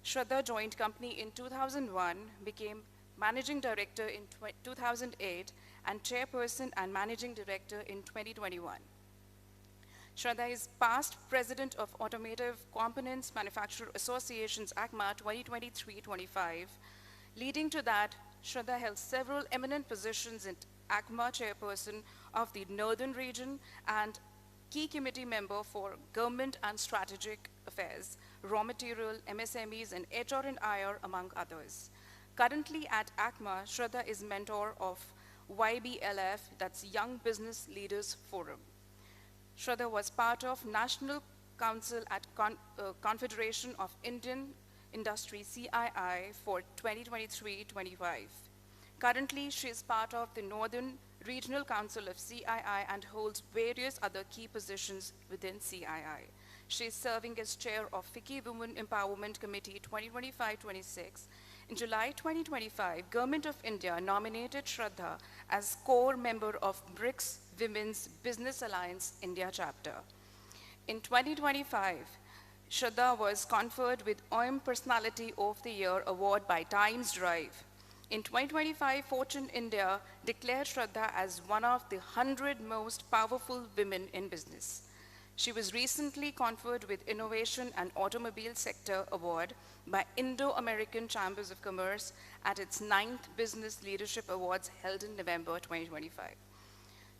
Shraddha joined company in 2001, became Managing Director in 2008, and Chairperson and Managing Director in 2021. Shraddha is past President of Automotive Components Manufacturer Association's ACMA 2023-25. Leading to that, Shraddha held several eminent positions in ACMA Chairperson of the Northern Region and key committee member for Government and Strategic Affairs, Raw Material, MSMEs, and HR and IR, among others. Currently at ACMA, Shraddha is mentor of YBLF, that's Young Business Leaders Forum. Shraddha was part of National Council at Confederation of Indian Industry, CII, for 2023-25. Currently, she is part of the Northern Regional Council of CII and holds various other key positions within CII. She is serving as chair of FICCI Women Empowerment Committee 2025-26. In July 2025, Government of India nominated Shraddha as core member of BRICS Women's Business Alliance India chapter. In 2025, Shraddha was conferred with OIM Personality of the Year award by Times Drive. In 2025, Fortune India declared Shraddha as one of the 100 most powerful women in business. She was recently conferred with Innovation and Automobile Sector Award by Indo-American Chambers of Commerce at its 9th Business Leadership Awards held in November 2025.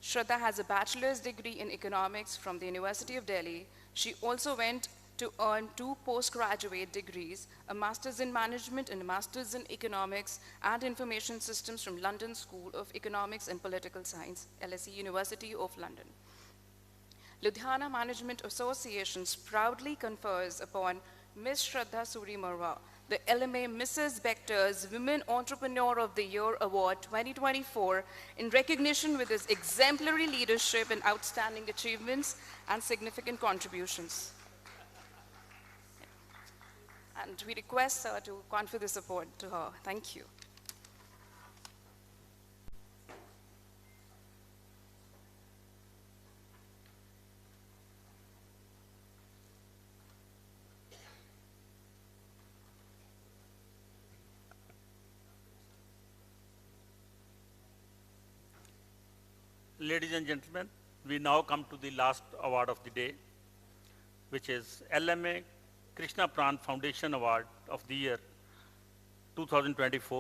Shraddha has a bachelor's degree in economics from the University of Delhi. She also went to earn 2 postgraduate degrees, a master's in management and a master's in economics and information systems from London School of Economics and Political Science, LSE, University of London. Ludhiana Management Association proudly confers upon Ms. Shraddha Suri Marwa the LMA Mrs. Bector's Women Entrepreneur of the Year Award 2024 in recognition with his exemplary leadership and outstanding achievements and significant contributions. And we request her to confer this award to her. Thank you. Ladies and gentlemen, we now come to the last award of the day, which is LMA Krishna Pran Foundation Award of the year 2024.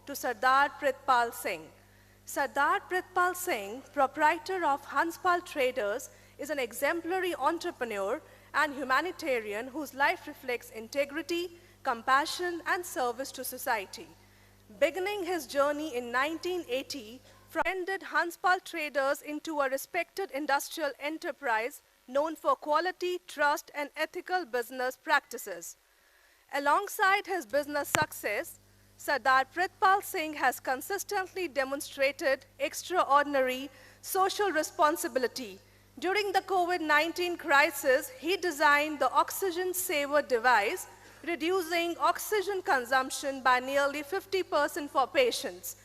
To Sardar Pritpal Singh. Sardar Pritpal Singh, proprietor of Hon'ble Traders, is an exemplary entrepreneur and humanitarian whose life reflects integrity, compassion, and service to society. Beginning his journey in 1980, founded Hon'ble Traders into a respected industrial enterprise known for quality, trust, and ethical business practices. Alongside his business success, Sardar Pritpal Singh has consistently demonstrated extraordinary social responsibility. During the COVID-19 crisis, he designed the oxygen saver device, reducing oxygen consumption by nearly 50% for patients.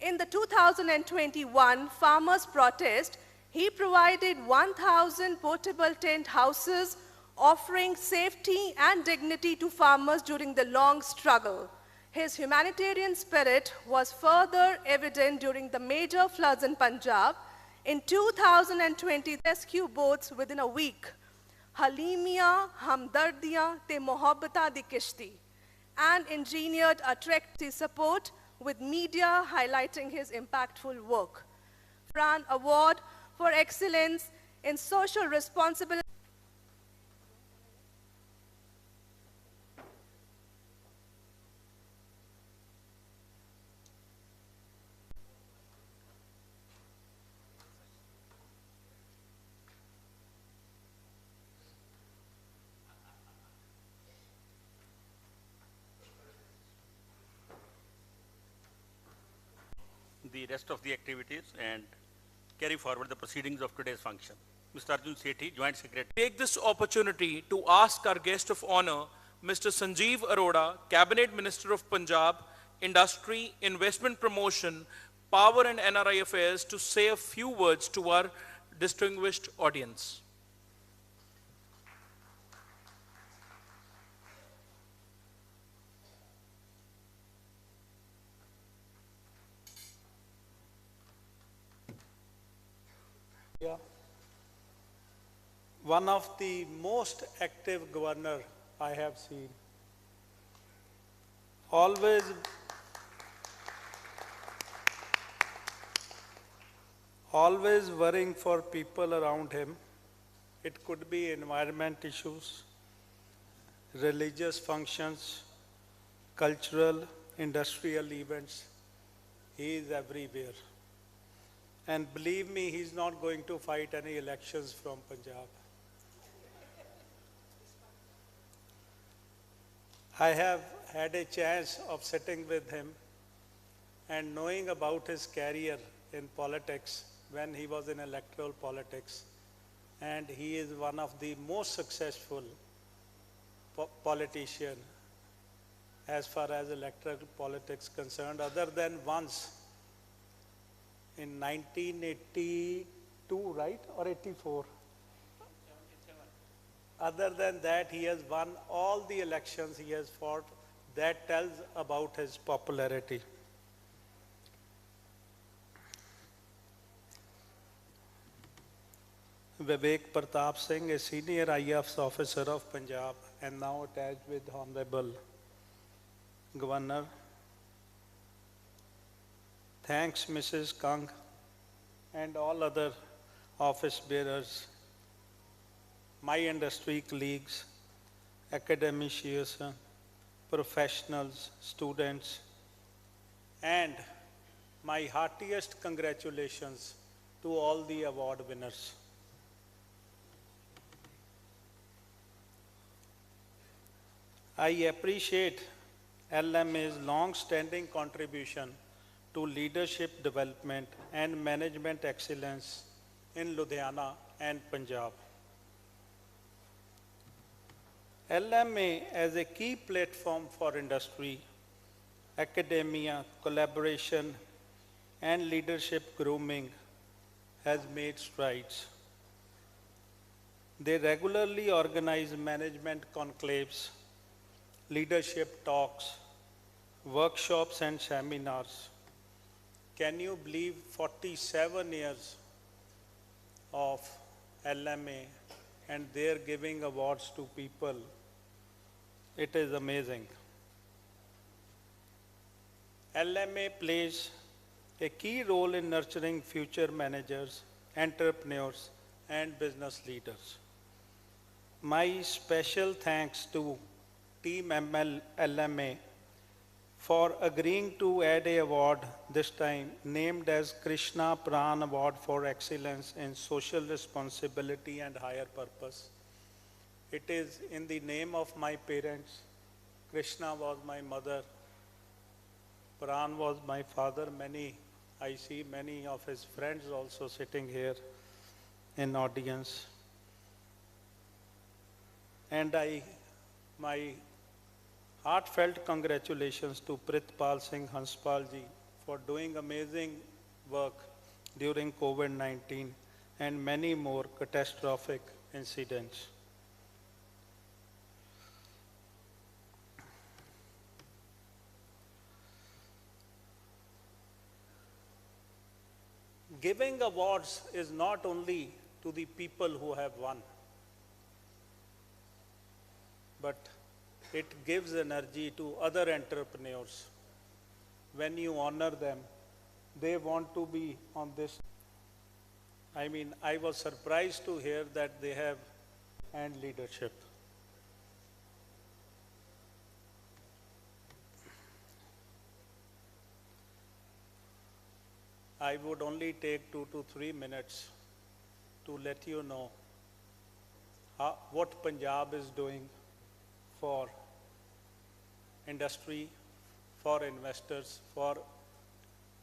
In the 2021 farmers' protest, he provided 1,000 portable tent houses, offering safety and dignity to farmers during the long struggle. His humanitarian spirit was further evident during the major floods in Punjab. In 2020, rescue boats within a week, Halimiya, Hamdardiya, Te Mohabbata Di Kishti, and engineered a trek support with media highlighting his impactful work. Pran Award for Excellence in Social Responsibility. The rest of the activities and carry forward the proceedings of today's function. Mr. Arjun Sethi, Joint Secretary. Take this opportunity to ask our guest of honor, Mr. Sanjeev Arora, Cabinet Minister of Punjab, Industry, Investment Promotion, Power and NRI Affairs, to say a few words to our distinguished audience. Yeah. One of the most active governor I have seen. Always worrying for people around him. It could be environment issues, religious functions, cultural, industrial events. He is everywhere. And believe me, he's not going to fight any elections from Punjab. I have had a chance of sitting with him and knowing about his career in politics when he was in electoral politics. And he is one of the most successful politician as far as electoral politics concerned, other than once in 1982, right, or 84? Other than that, he has won all the elections he has fought. That tells about his popularity. Vivek Pratap Singh, a senior IAFS officer of Punjab and now attached with Hon'ble Governor. Thanks Mrs. Kang and all other office bearers, my industry colleagues, academicians, professionals, students, and my heartiest congratulations to all the award winners. I appreciate LMA's long-standing contribution to leadership development and management excellence in Ludhiana and Punjab. LMA as a key platform for industry, academia, collaboration, and leadership grooming has made strides. They regularly organize management conclaves, leadership talks, workshops and seminars. Can you believe 47 years of LMA and they're giving awards to people? It is amazing. LMA plays a key role in nurturing future managers, entrepreneurs, and business leaders. My special thanks to Team LMA for agreeing to add a award this time named as Krishna Pran Award for Excellence in Social Responsibility and Higher Purpose. It is in the name of my parents. Krishna was my mother. Pran was my father. I see many of his friends also sitting here in audience. And my heartfelt congratulations to Pritpal Singh Hanspal ji for doing amazing work during COVID-19 and many more catastrophic incidents. Giving awards is not only to the people who have won, but it gives energy to other entrepreneurs. When you honor them, they want to be on this. I was surprised to hear that they have hand leadership. I would only take 2 to 3 minutes to let you know what Punjab is doing for industry, for investors, for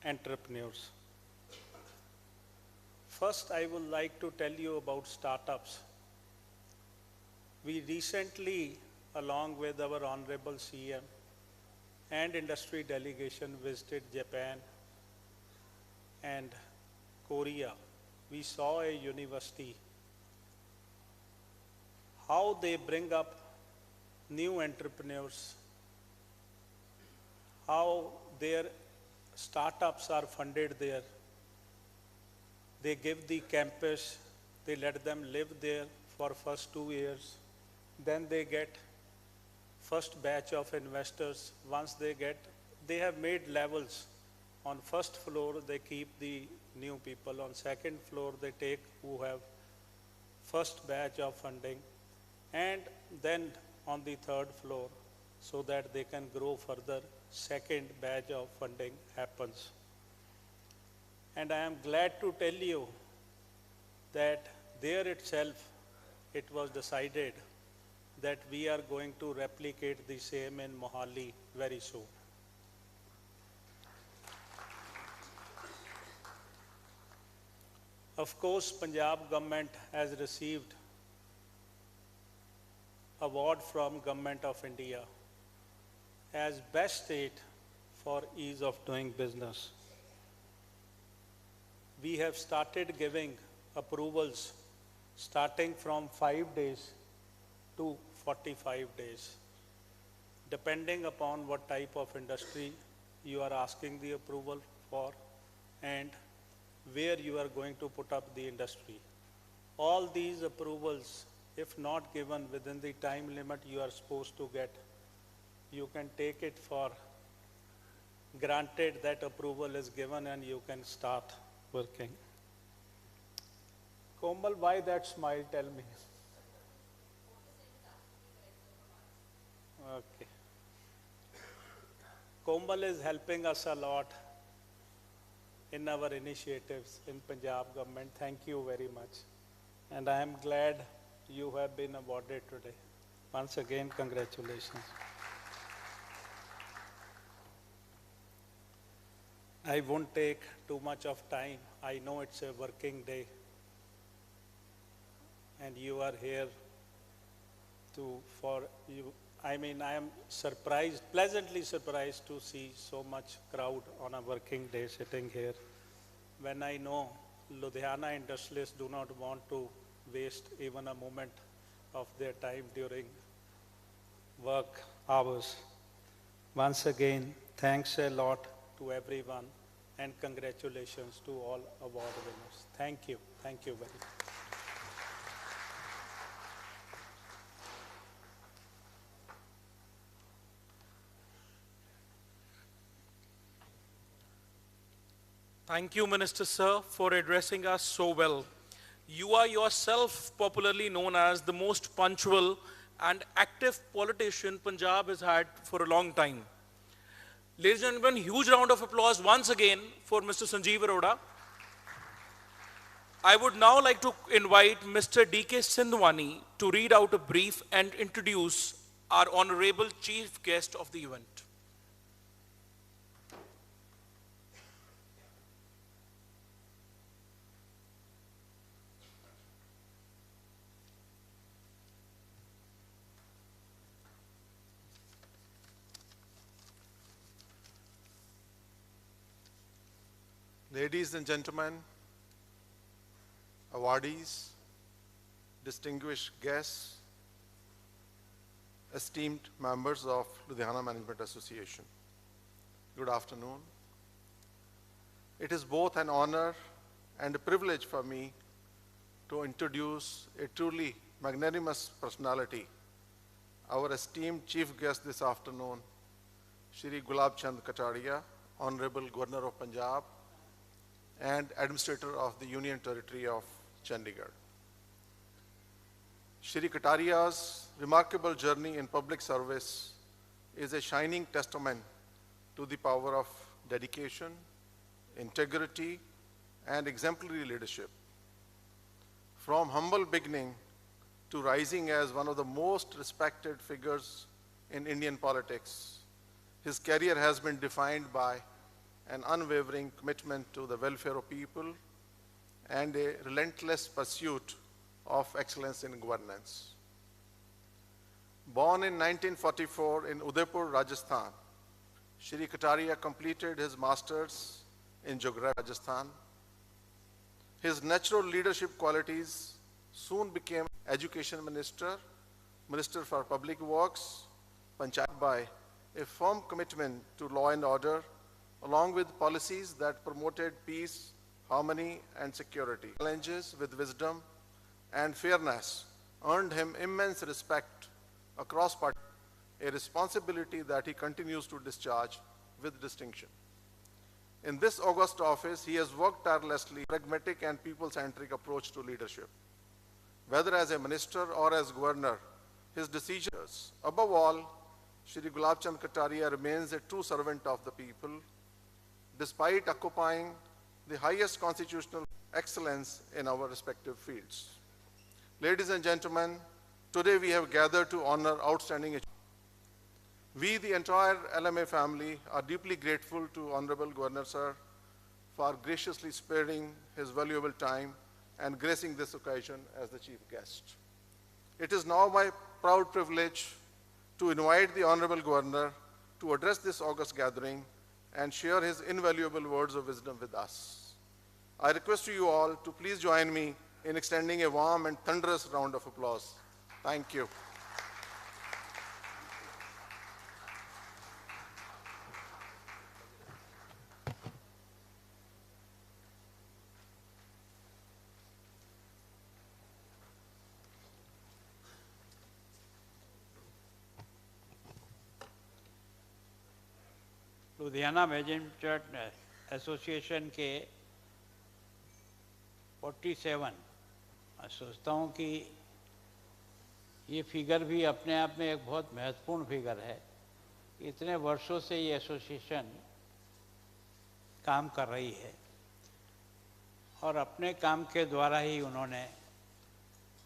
entrepreneurs. First, I would like to tell you about startups. We recently, along with our Honorable CM and industry delegation, visited Japan and Korea. We saw a university, how they bring up new entrepreneurs, how their startups are funded there. They give the campus, they let them live there for first 2 years. Then they get first batch of investors. Once they have made levels. On first floor, they keep the new people. On second floor, they take who have first batch of funding. And then on the third floor, so that they can grow further, second batch of funding happens. And I am glad to tell you that there itself, it was decided that we are going to replicate the same in Mohali very soon. Of course, Punjab government has received award from Government of India as best state for ease of doing business. We have started giving approvals starting from 5 days to 45 days, depending upon what type of industry you are asking the approval for and where you are going to put up the industry. All these approvals, if not given within the time limit you are supposed to get, you can take it for granted that approval is given and you can start working. Komal, why that smile? Tell me. Okay. Komal is helping us a lot in our initiatives in Punjab government. Thank you very much. And I am glad you have been awarded today. Once again, congratulations. I won't take too much of time. I know it's a working day. And you are here I am surprised, pleasantly surprised to see so much crowd on a working day sitting here. When I know Ludhiana industrialists do not want to waste even a moment of their time during work hours. Once again, thanks a lot to everyone and congratulations to all award winners. Thank you. Thank you very much. Thank you, Minister Sir, for addressing us so well. You are yourself popularly known as the most punctual and active politician Punjab has had for a long time. Ladies and gentlemen, huge round of applause once again for Mr. Sanjeev Arora. I would now like to invite Mr. D.K. Sindhwani to read out a brief and introduce our honorable chief guest of the event. Ladies and gentlemen, awardees, distinguished guests, esteemed members of Ludhiana Management Association, good afternoon. It is both an honor and a privilege for me to introduce a truly magnanimous personality, our esteemed chief guest this afternoon, Shri Gulab Chand Kataria, Honorable Governor of Punjab, and Administrator of the Union Territory of Chandigarh. Shri Kataria's remarkable journey in public service is a shining testament to the power of dedication, integrity, and exemplary leadership. From humble beginning to rising as one of the most respected figures in Indian politics, his career has been defined by an unwavering commitment to the welfare of people and a relentless pursuit of excellence in governance. Born in 1944 in Udaipur, Rajasthan, Shri Kataria completed his master's in Geography, Rajasthan. His natural leadership qualities soon became Education Minister, Minister for Public Works, Panchayat, by a firm commitment to law and order, along with policies that promoted peace, harmony, and security. Challenges with wisdom and fairness earned him immense respect across parties, a responsibility that he continues to discharge with distinction. In this august office, he has worked tirelessly, pragmatic and people-centric approach to leadership. Whether as a minister or as governor, his decisions. Above all, Shri Gulab Chand Kataria remains a true servant of the people, despite occupying the highest constitutional excellence in our respective fields. Ladies and gentlemen, today we have gathered to honor outstanding achievements. We, the entire LMA family, are deeply grateful to Honorable Governor Sir for graciously sparing his valuable time and gracing this occasion as the chief guest. It is now my proud privilege to invite the Honorable Governor to address this august gathering and share his invaluable words of wisdom with us. I request you all to please join me in extending a warm and thunderous round of applause. Thank you. Ludhiana management association के 47, मैं सोचता हूँ कि ये figure भी अपने आप में एक बहुत महत्वपूर्ण फिगर है। इतने वर्षों से ये एसोसिएशन काम कर रही है और अपने काम के द्वारा ही उन्होंने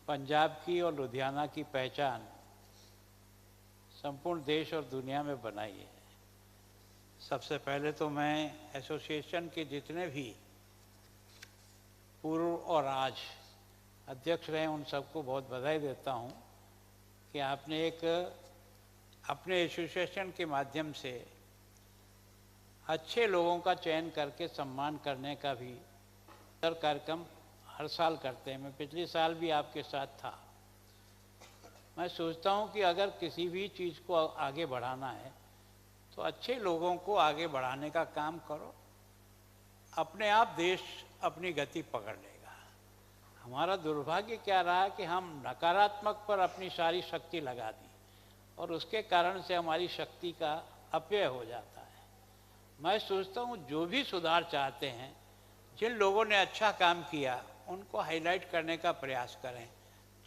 पंजाब की और लुधियाना की पहचान संपूर्ण देश और दुनिया में बनाई है। सबसे पहले तो मैं एसोसिएशन के जितने भी पूर्व और आज अध्यक्ष रहे उन सबको बहुत बधाई देता हूं कि आपने एक अपने एसोसिएशन के माध्यम से अच्छे लोगों का चयन करके सम्मान करने का भी कार्यक्रम हर साल करते हैं, मैं पिछले साल भी आपके साथ था। मैं सोचता हूँ कि अगर किसी भी चीज़ को आगे बढ़ाना है तो अच्छे लोगों को आगे बढ़ाने का काम करो, अपने आप देश अपनी गति पकड़ लेगा। हमारा दुर्भाग्य क्या रहा कि हम नकारात्मक पर अपनी सारी शक्ति लगा दी और उसके कारण से हमारी शक्ति का अपव्यय हो जाता है। मैं सोचता हूँ जो भी सुधार चाहते हैं, जिन लोगों ने अच्छा काम किया उनको हाईलाइट करने का प्रयास करें,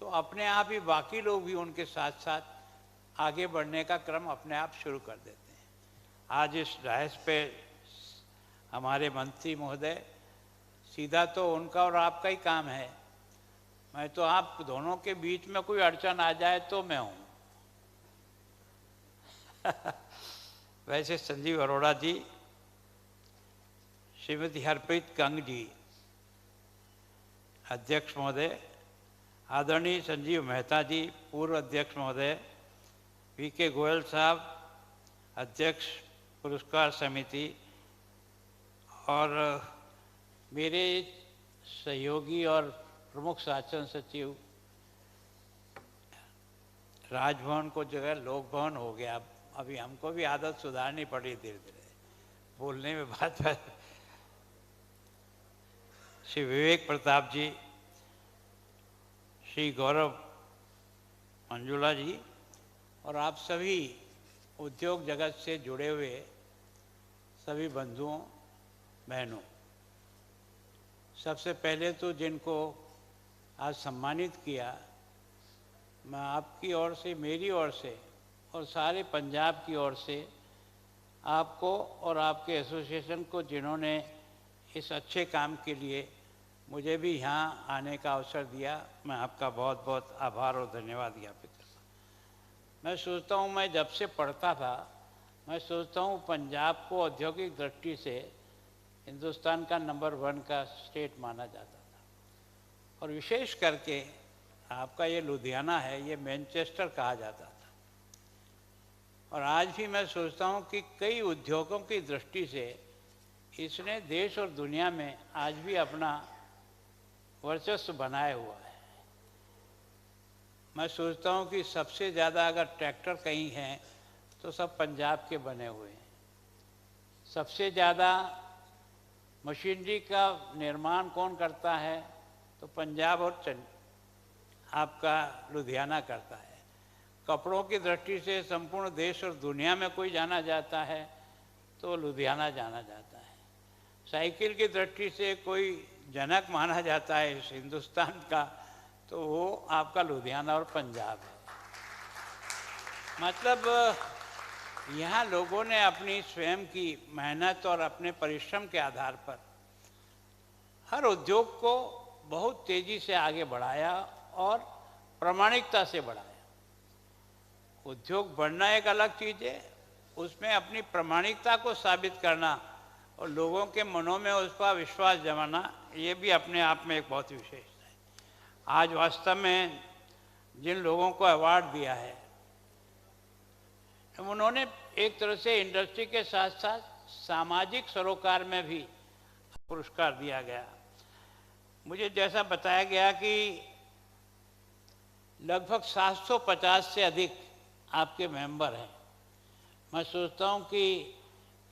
तो अपने आप ही बाकी लोग भी उनके साथ साथ आगे बढ़ने का क्रम अपने आप शुरू कर देते हैं। आज इस डायस पे हमारे मंत्री महोदय, सीधा तो उनका और आपका ही काम है। मैं तो आप दोनों के बीच में कोई अड़चन आ जाए तो मैं हूँ। वैसे संजीव अरोड़ा जी, श्रीमती हरप्रीत कंग जी अध्यक्ष महोदय, आदरणीय संजीव मेहता जी पूर्व अध्यक्ष महोदय, वीके गोयल साहब अध्यक्ष पुरस्कार समिति, और मेरे सहयोगी और प्रमुख शासन सचिव, राजभवन को जगह लोक भवन हो गया। अभी हमको भी आदत सुधारनी पड़ी धीरे धीरे बोलने में बात। श्री विवेक प्रताप जी, श्री गौरव मंजुला जी और आप सभी उद्योग जगत से जुड़े हुए सभी बंधुओं बहनों, सबसे पहले तो जिनको आज सम्मानित किया, मैं आपकी ओर से, मेरी ओर से और सारे पंजाब की ओर से आपको और आपके एसोसिएशन को, जिन्होंने इस अच्छे काम के लिए मुझे भी यहाँ आने का अवसर दिया, मैं आपका बहुत बहुत आभार और धन्यवाद ज्ञापित करता हूँ। मैं सोचता हूँ, मैं जब से पढ़ता था, मैं सोचता हूँ पंजाब को औद्योगिक दृष्टि से हिंदुस्तान का नंबर 1 का स्टेट माना जाता था, और विशेष करके आपका ये लुधियाना है, ये मैनचेस्टर कहा जाता था। और आज भी मैं सोचता हूँ कि कई उद्योगों की दृष्टि से इसने देश और दुनिया में आज भी अपना वर्चस्व बनाया हुआ है। मैं सोचता हूँ कि सबसे ज़्यादा अगर ट्रैक्टर कहीं हैं तो सब पंजाब के बने हुए हैं। सबसे ज़्यादा मशीनरी का निर्माण कौन करता है तो पंजाब और आपका लुधियाना करता है। कपड़ों की दृष्टि से संपूर्ण देश और दुनिया में कोई जाना जाता है तो लुधियाना जाना जाता है। साइकिल की दृष्टि से कोई जनक माना जाता है इस हिंदुस्तान का तो वो आपका लुधियाना और पंजाब है। मतलब यहाँ लोगों ने अपनी स्वयं की मेहनत और अपने परिश्रम के आधार पर हर उद्योग को बहुत तेजी से आगे बढ़ाया और प्रामाणिकता से बढ़ाया। उद्योग बढ़ना एक अलग चीज़ है, उसमें अपनी प्रामाणिकता को साबित करना और लोगों के मनों में उसका विश्वास जमाना, ये भी अपने आप में एक बहुत विशेषता है। आज वास्तव में जिन लोगों को अवार्ड दिया है उन्होंने एक तरह से इंडस्ट्री के साथ साथ सामाजिक सरोकार में भी पुरस्कार दिया गया। मुझे जैसा बताया गया कि लगभग 750 से अधिक आपके मेंबर हैं। मैं सोचता हूं कि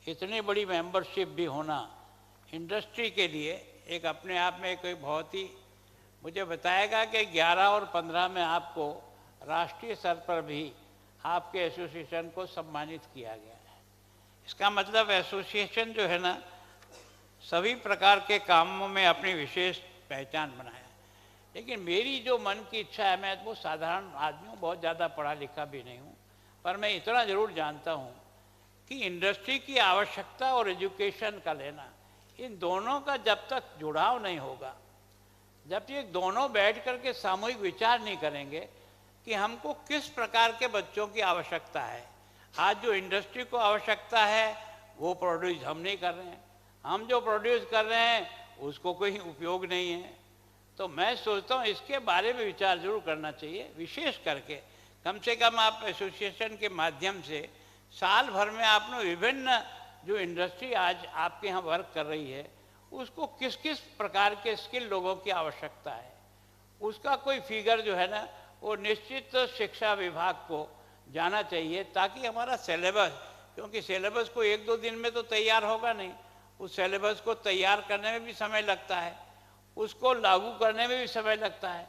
इतनी बड़ी मेंबरशिप भी होना इंडस्ट्री के लिए एक अपने आप में कोई बहुत ही, मुझे बताएगा कि 11 और 15 में आपको राष्ट्रीय स्तर पर भी आपके एसोसिएशन को सम्मानित किया गया है। इसका मतलब एसोसिएशन जो है ना, सभी प्रकार के कामों में अपनी विशेष पहचान बनाया। लेकिन मेरी जो मन की इच्छा है, मैं वो साधारण आदमी हूँ, बहुत ज़्यादा पढ़ा लिखा भी नहीं हूँ, पर मैं इतना ज़रूर जानता हूँ कि इंडस्ट्री की आवश्यकता और एजुकेशन का लेना, इन दोनों का जब तक जुड़ाव नहीं होगा, जब ये दोनों बैठ कर के सामूहिक विचार नहीं करेंगे कि हमको किस प्रकार के बच्चों की आवश्यकता है। आज जो इंडस्ट्री को आवश्यकता है वो प्रोड्यूस हम नहीं कर रहे हैं, हम जो प्रोड्यूस कर रहे हैं उसको कोई उपयोग नहीं है। तो मैं सोचता हूँ इसके बारे में विचार जरूर करना चाहिए। विशेष करके कम से कम आप एसोसिएशन के माध्यम से साल भर में आपने विभिन्न जो इंडस्ट्री आज आपके यहाँ वर्क कर रही है उसको किस किस प्रकार के स्किल लोगों की आवश्यकता है, उसका कोई फिगर जो है ना वो निश्चित शिक्षा विभाग को जाना चाहिए, ताकि हमारा सिलेबस, क्योंकि सिलेबस को 1-2 दिन में तो तैयार होगा नहीं, उस सिलेबस को तैयार करने में भी समय लगता है, उसको लागू करने में भी समय लगता है,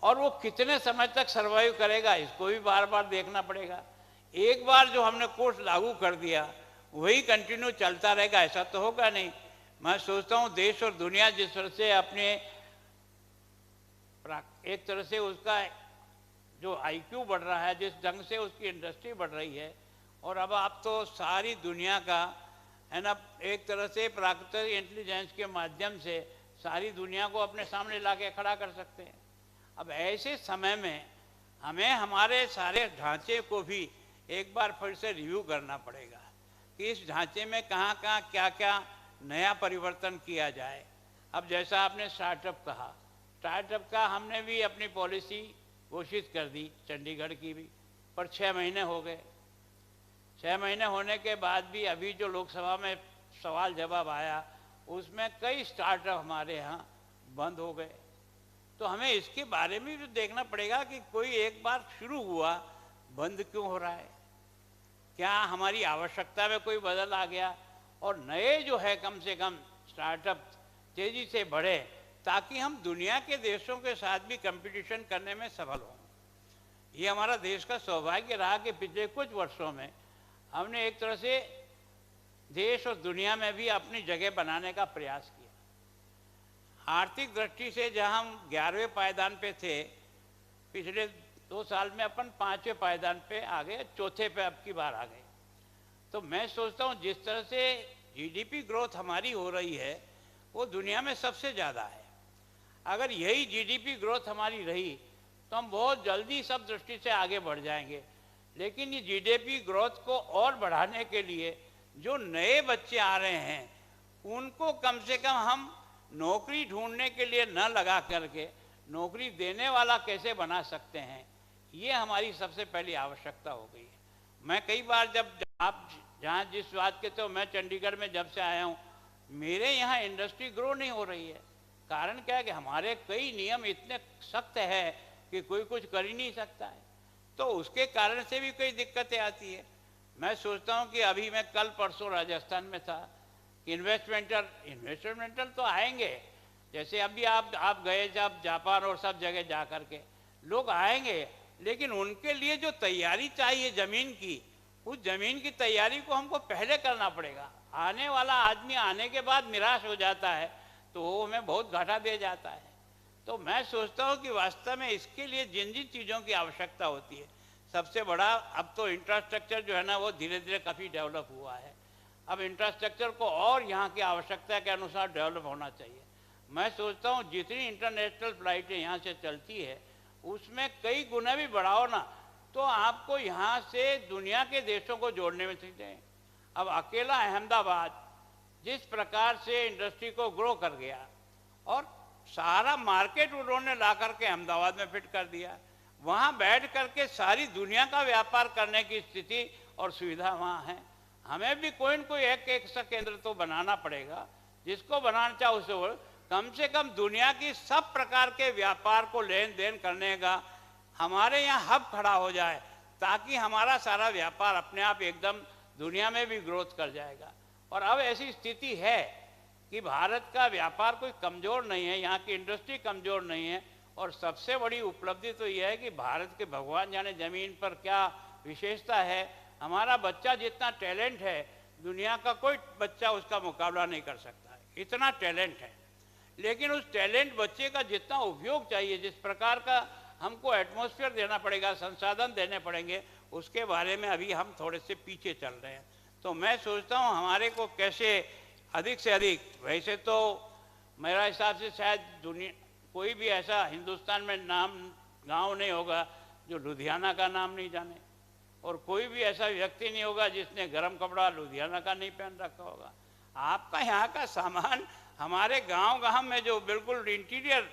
और वो कितने समय तक सर्वाइव करेगा इसको भी बार बार देखना पड़ेगा। एक बार जो हमने कोर्स लागू कर दिया वही कंटिन्यू चलता रहेगा ऐसा तो होगा नहीं। मैं सोचता हूँ देश और दुनिया जिस तरह से अपने एक तरह से उसका जो IQ बढ़ रहा है, जिस ढंग से उसकी इंडस्ट्री बढ़ रही है, और अब आप तो सारी दुनिया का है ना एक तरह से प्राकृतिक इंटेलिजेंस के माध्यम से सारी दुनिया को अपने सामने लाके खड़ा कर सकते हैं। अब ऐसे समय में हमें हमारे सारे ढांचे को भी एक बार फिर से रिव्यू करना पड़ेगा कि इस ढांचे में कहाँ कहाँ क्या क्या नया परिवर्तन किया जाए। अब जैसा आपने स्टार्टअप कहा, स्टार्टअप का हमने भी अपनी पॉलिसी घोषित कर दी चंडीगढ़ की भी, पर 6 महीने हो गए। 6 महीने होने के बाद भी अभी जो लोकसभा में सवाल जवाब आया उसमें कई स्टार्टअप हमारे यहाँ बंद हो गए। तो हमें इसके बारे में भी देखना पड़ेगा कि कोई एक बार शुरू हुआ बंद क्यों हो रहा है, क्या हमारी आवश्यकता में कोई बदल आ गया, और नए जो है कम से कम स्टार्टअप तेजी से बढ़े ताकि हम दुनिया के देशों के साथ भी कंपटीशन करने में सफल हों। ये हमारा देश का सौभाग्य रहा कि पिछले कुछ वर्षों में हमने एक तरह से देश और दुनिया में भी अपनी जगह बनाने का प्रयास किया। आर्थिक दृष्टि से जहां हम 11वें पायदान पे थे, पिछले 2 साल में अपन 5वें पायदान पे आ गए, चौथे पे अब की बार आ गए। तो मैं सोचता हूँ जिस तरह से GDP ग्रोथ हमारी हो रही है वो दुनिया में सबसे ज़्यादा है। अगर यही GDP ग्रोथ हमारी रही तो हम बहुत जल्दी सब दृष्टि से आगे बढ़ जाएंगे। लेकिन ये GDP ग्रोथ को और बढ़ाने के लिए जो नए बच्चे आ रहे हैं उनको कम से कम हम नौकरी ढूंढने के लिए न लगा करके नौकरी देने वाला कैसे बना सकते हैं, ये हमारी सबसे पहली आवश्यकता हो गई है। मैं कई बार जब आप जहाँ जिस बात के तो मैं चंडीगढ़ में जब से आया हूँ, मेरे यहाँ इंडस्ट्री ग्रो नहीं हो रही है। कारण क्या है कि हमारे कई नियम इतने सख्त है कि कोई कुछ कर ही नहीं सकता है, तो उसके कारण से भी कई दिक्कतें आती है। मैं सोचता हूँ कि अभी मैं कल परसों राजस्थान में था, इन्वेस्टमेंटल तो आएंगे, जैसे अभी आप गए जब जापान और सब जगह जा कर के लोग आएंगे, लेकिन उनके लिए जो तैयारी चाहिए ज़मीन की, उस ज़मीन की तैयारी को हमको पहले करना पड़ेगा। आने वाला आदमी आने के बाद निराश हो जाता है तो वो हमें बहुत घाटा दे जाता है। तो मैं सोचता हूँ कि वास्तव में इसके लिए जिन जिन चीज़ों की आवश्यकता होती है, सबसे बड़ा अब तो इंफ्रास्ट्रक्चर जो है ना वो धीरे धीरे काफ़ी डेवलप हुआ है। अब इंफ्रास्ट्रक्चर को और यहाँ की आवश्यकता के अनुसार डेवलप होना चाहिए। मैं सोचता हूँ जितनी इंटरनेशनल फ्लाइटें यहाँ से चलती है उसमें कई गुना भी बढ़ाओ ना, तो आपको यहाँ से दुनिया के देशों को जोड़ने में सीखें। अब अकेला अहमदाबाद जिस प्रकार से इंडस्ट्री को ग्रो कर गया और सारा मार्केट उन्होंने ला करके अहमदाबाद में फिट कर दिया, वहाँ बैठ करके सारी दुनिया का व्यापार करने की स्थिति और सुविधा वहाँ है। हमें भी कोई न कोई एक ऐसा केंद्र तो बनाना पड़ेगा, जिसको बनाना चाहो उसे कम से कम दुनिया की सब प्रकार के व्यापार को लेन देन करने का हमारे यहाँ हब खड़ा हो जाए, ताकि हमारा सारा व्यापार अपने आप एकदम दुनिया में भी ग्रोथ कर जाएगा। और अब ऐसी स्थिति है कि भारत का व्यापार कोई कमज़ोर नहीं है, यहाँ की इंडस्ट्री कमज़ोर नहीं है, और सबसे बड़ी उपलब्धि तो यह है कि भारत के भगवान जाने ज़मीन पर क्या विशेषता है। हमारा बच्चा जितना टैलेंट है, दुनिया का कोई बच्चा उसका मुकाबला नहीं कर सकता है, इतना टैलेंट है। लेकिन उस टैलेंट बच्चे का जितना उपयोग चाहिए, जिस प्रकार का हमको एटमॉस्फेयर देना पड़ेगा, संसाधन देने पड़ेंगे, उसके बारे में अभी हम थोड़े से पीछे चल रहे हैं। तो मैं सोचता हूँ हमारे को कैसे अधिक से अधिक, वैसे तो मेरा हिसाब से शायद दुनिया कोई भी ऐसा हिंदुस्तान में गांव नहीं होगा जो लुधियाना का नाम नहीं जाने, और कोई भी ऐसा व्यक्ति नहीं होगा जिसने गर्म कपड़ा लुधियाना का नहीं पहन रखा होगा। आपका यहाँ का सामान हमारे गांव में जो बिल्कुल इंटीरियर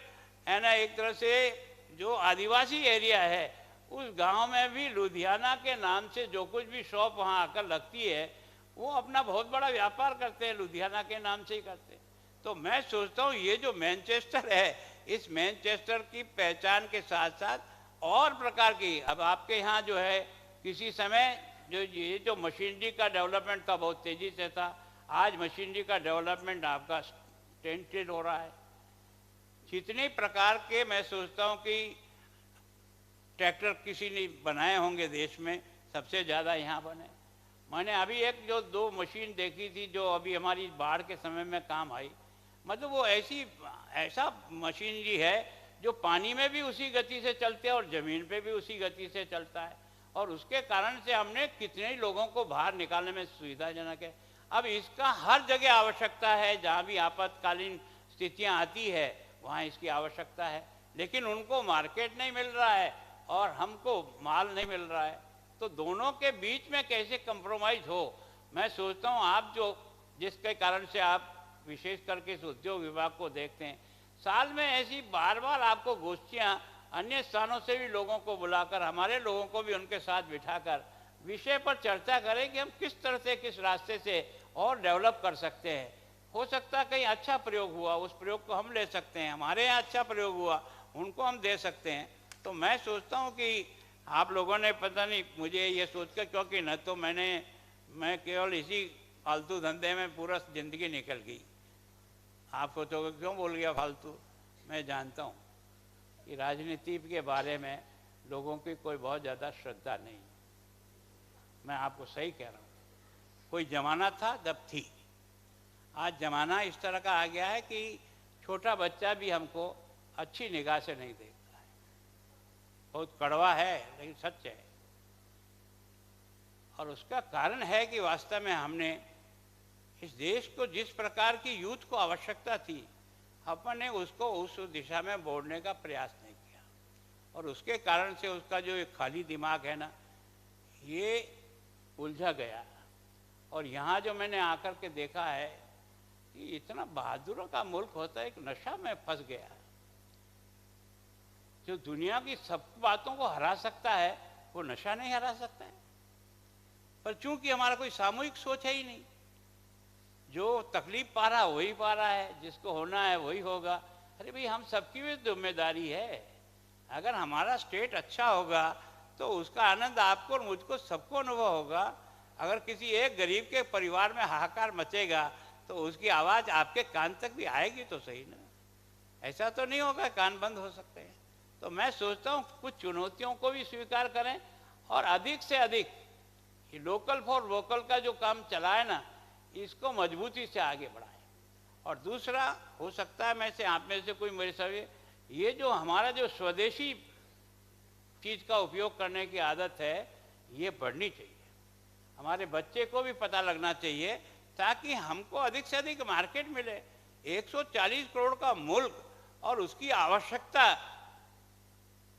है ना, एक तरह से जो आदिवासी एरिया है, उस गांव में भी लुधियाना के नाम से जो कुछ भी शॉप वहाँ आकर लगती है, वो अपना बहुत बड़ा व्यापार करते हैं, लुधियाना के नाम से ही करते हैं। तो मैं सोचता हूँ ये जो मैनचेस्टर है, इस मैनचेस्टर की पहचान के साथ साथ और प्रकार की, अब आपके यहाँ जो है किसी समय ये जो मशीनरी का डेवलपमेंट था बहुत तेजी से था, आज मशीनरी का डेवलपमेंट आपका स्टेंटेड हो रहा है। जितने प्रकार के मैं सोचता हूँ कि ट्रैक्टर किसी ने बनाए होंगे देश में, सबसे ज़्यादा यहाँ बने। मैंने अभी एक जो 2 मशीन देखी थी जो अभी हमारी बाढ़ के समय में काम आई, मतलब वो ऐसा मशीनरी है जो पानी में भी उसी गति से चलते हैं और ज़मीन पे भी उसी गति से चलता है, और उसके कारण से हमने कितने ही लोगों को बाहर निकालने में सुविधाजनक है। अब इसका हर जगह आवश्यकता है, जहाँ भी आपातकालीन स्थितियाँ आती है वहाँ इसकी आवश्यकता है, लेकिन उनको मार्केट नहीं मिल रहा है और हमको माल नहीं मिल रहा है। तो दोनों के बीच में कैसे कंप्रोमाइज हो, मैं सोचता हूँ आप जो जिसके कारण से आप विशेष करके इस उद्योग विभाग को देखते हैं, साल में ऐसी बार बार आपको गोष्ठियाँ अन्य स्थानों से भी लोगों को बुलाकर, हमारे लोगों को भी उनके साथ बिठाकर विषय पर चर्चा करें कि हम किस तरह से, किस रास्ते से और डेवलप कर सकते हैं। हो सकता है कहीं अच्छा प्रयोग हुआ, उस प्रयोग को हम ले सकते हैं, हमारे यहाँ अच्छा प्रयोग हुआ उनको हम दे सकते हैं। तो मैं सोचता हूँ कि आप लोगों ने पता नहीं मुझे ये सोच कर, क्योंकि न तो मैं केवल इसी फालतू धंधे में पूरा ज़िंदगी निकल गई। आप सोचोगे क्यों बोल गया फालतू, मैं जानता हूँ कि राजनीति के बारे में लोगों की कोई बहुत ज़्यादा श्रद्धा नहीं। मैं आपको सही कह रहा हूँ, कोई ज़माना था जब थी, आज ज़माना इस तरह का आ गया है कि छोटा बच्चा भी हमको अच्छी निगाह से नहीं देखता है। बहुत कड़वा है लेकिन सच है, और उसका कारण है कि वास्तव में हमने इस देश को जिस प्रकार की यूथ को आवश्यकता थी, अपने उसको उस दिशा में बोड़ने का प्रयास नहीं किया, और उसके कारण से उसका जो एक खाली दिमाग है ना, ये उलझा गया। और यहाँ जो मैंने आकर के देखा है कि इतना बहादुरों का मुल्क होता है, एक नशा में फंस गया जो दुनिया की सब बातों को हरा सकता है, वो नशा नहीं हरा सकता है। पर चूंकि हमारा कोई सामूहिक सोच है ही नहीं, जो तकलीफ पा रहा वही पा रहा है, जिसको होना है वही होगा। अरे भाई, हम सबकी भी जिम्मेदारी है। अगर हमारा स्टेट अच्छा होगा तो उसका आनंद आपको और मुझको सबको अनुभव होगा। अगर किसी एक गरीब के परिवार में हाहाकार मचेगा तो उसकी आवाज़ आपके कान तक भी आएगी तो सही ना। ऐसा तो नहीं होगा कान बंद हो सकते हैं। तो मैं सोचता हूँ कुछ चुनौतियों को भी स्वीकार करें और अधिक से अधिक ये लोकल फॉर वोकल का जो काम चला है ना, इसको मजबूती से आगे बढ़ाएं। और दूसरा, हो सकता है मैं से आप में से कोई मेरे सभी, ये जो हमारा जो स्वदेशी चीज़ का उपयोग करने की आदत है, ये बढ़नी चाहिए। हमारे बच्चे को भी पता लगना चाहिए ताकि हमको अधिक से अधिक मार्केट मिले। 140 करोड़ का मुल्क और उसकी आवश्यकता,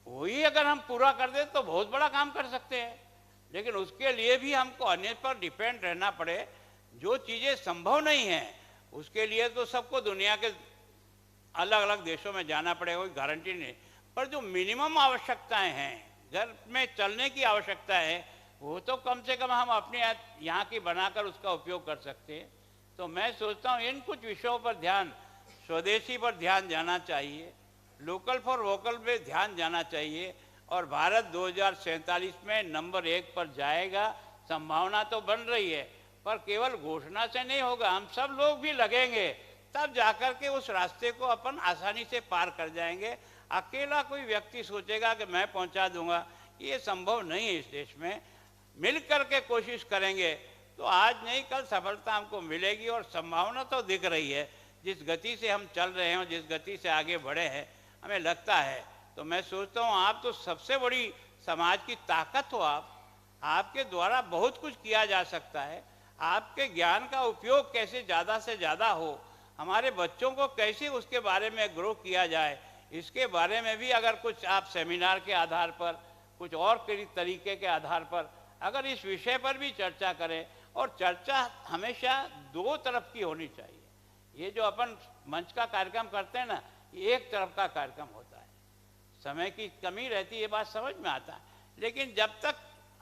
वही अगर हम पूरा कर दें तो बहुत बड़ा काम कर सकते हैं। लेकिन उसके लिए भी हमको अन्य पर डिपेंड रहना पड़े। जो चीज़ें संभव नहीं हैं उसके लिए तो सबको दुनिया के अलग अलग देशों में जाना पड़ेगा, कोई गारंटी नहीं। पर जो मिनिमम आवश्यकताएं हैं, घर में चलने की आवश्यकता है, वो तो कम से कम हम अपने यहाँ की बनाकर उसका उपयोग कर सकते हैं। तो मैं सोचता हूँ इन कुछ विषयों पर ध्यान, स्वदेशी पर ध्यान जाना चाहिए, लोकल फॉर वोकल पे ध्यान जाना चाहिए। और भारत 2047 में नंबर 1 पर जाएगा, संभावना तो बन रही है, पर केवल घोषणा से नहीं होगा। हम सब लोग भी लगेंगे, तब जाकर के उस रास्ते को अपन आसानी से पार कर जाएंगे। अकेला कोई व्यक्ति सोचेगा कि मैं पहुंचा दूंगा, ये संभव नहीं है। इस देश में मिल कर के कोशिश करेंगे तो आज नहीं कल सफलता हमको मिलेगी। और संभावना तो दिख रही है, जिस गति से हम चल रहे हैं, जिस गति से आगे बढ़े हैं, हमें लगता है। तो मैं सोचता हूँ आप तो सबसे बड़ी समाज की ताकत हो। आपके द्वारा बहुत कुछ किया जा सकता है। आपके ज्ञान का उपयोग कैसे ज़्यादा से ज़्यादा हो, हमारे बच्चों को कैसे उसके बारे में ग्रो किया जाए, इसके बारे में भी अगर कुछ आप सेमिनार के आधार पर, कुछ और तरीके के आधार पर अगर इस विषय पर भी चर्चा करें, और चर्चा हमेशा दो तरफ की होनी चाहिए। ये जो अपन मंच का कार्यक्रम करते हैं ना, ये एक तरफ का कार्यक्रम होता है। समय की कमी रहती है, ये बात समझ में आता है, लेकिन जब तक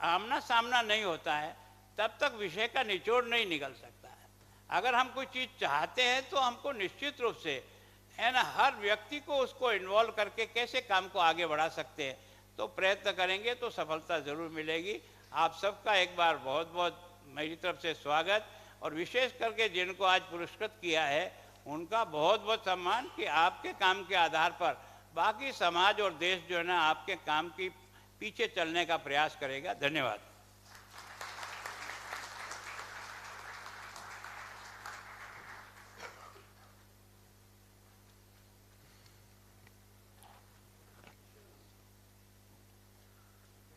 आमना सामना नहीं होता है तब तक विषय का निचोड़ नहीं निकल सकता है। अगर हम कोई चीज़ चाहते हैं तो हमको निश्चित रूप से है ना हर व्यक्ति को उसको इन्वॉल्व करके कैसे काम को आगे बढ़ा सकते हैं, तो प्रयत्न करेंगे तो सफलता ज़रूर मिलेगी। आप सबका एक बार बहुत बहुत मेरी तरफ से स्वागत, और विशेष करके जिनको आज पुरस्कृत किया है उनका बहुत बहुत सम्मान कि आपके काम के आधार पर बाकी समाज और देश जो है ना आपके काम की पीछे चलने का प्रयास करेगा। धन्यवाद।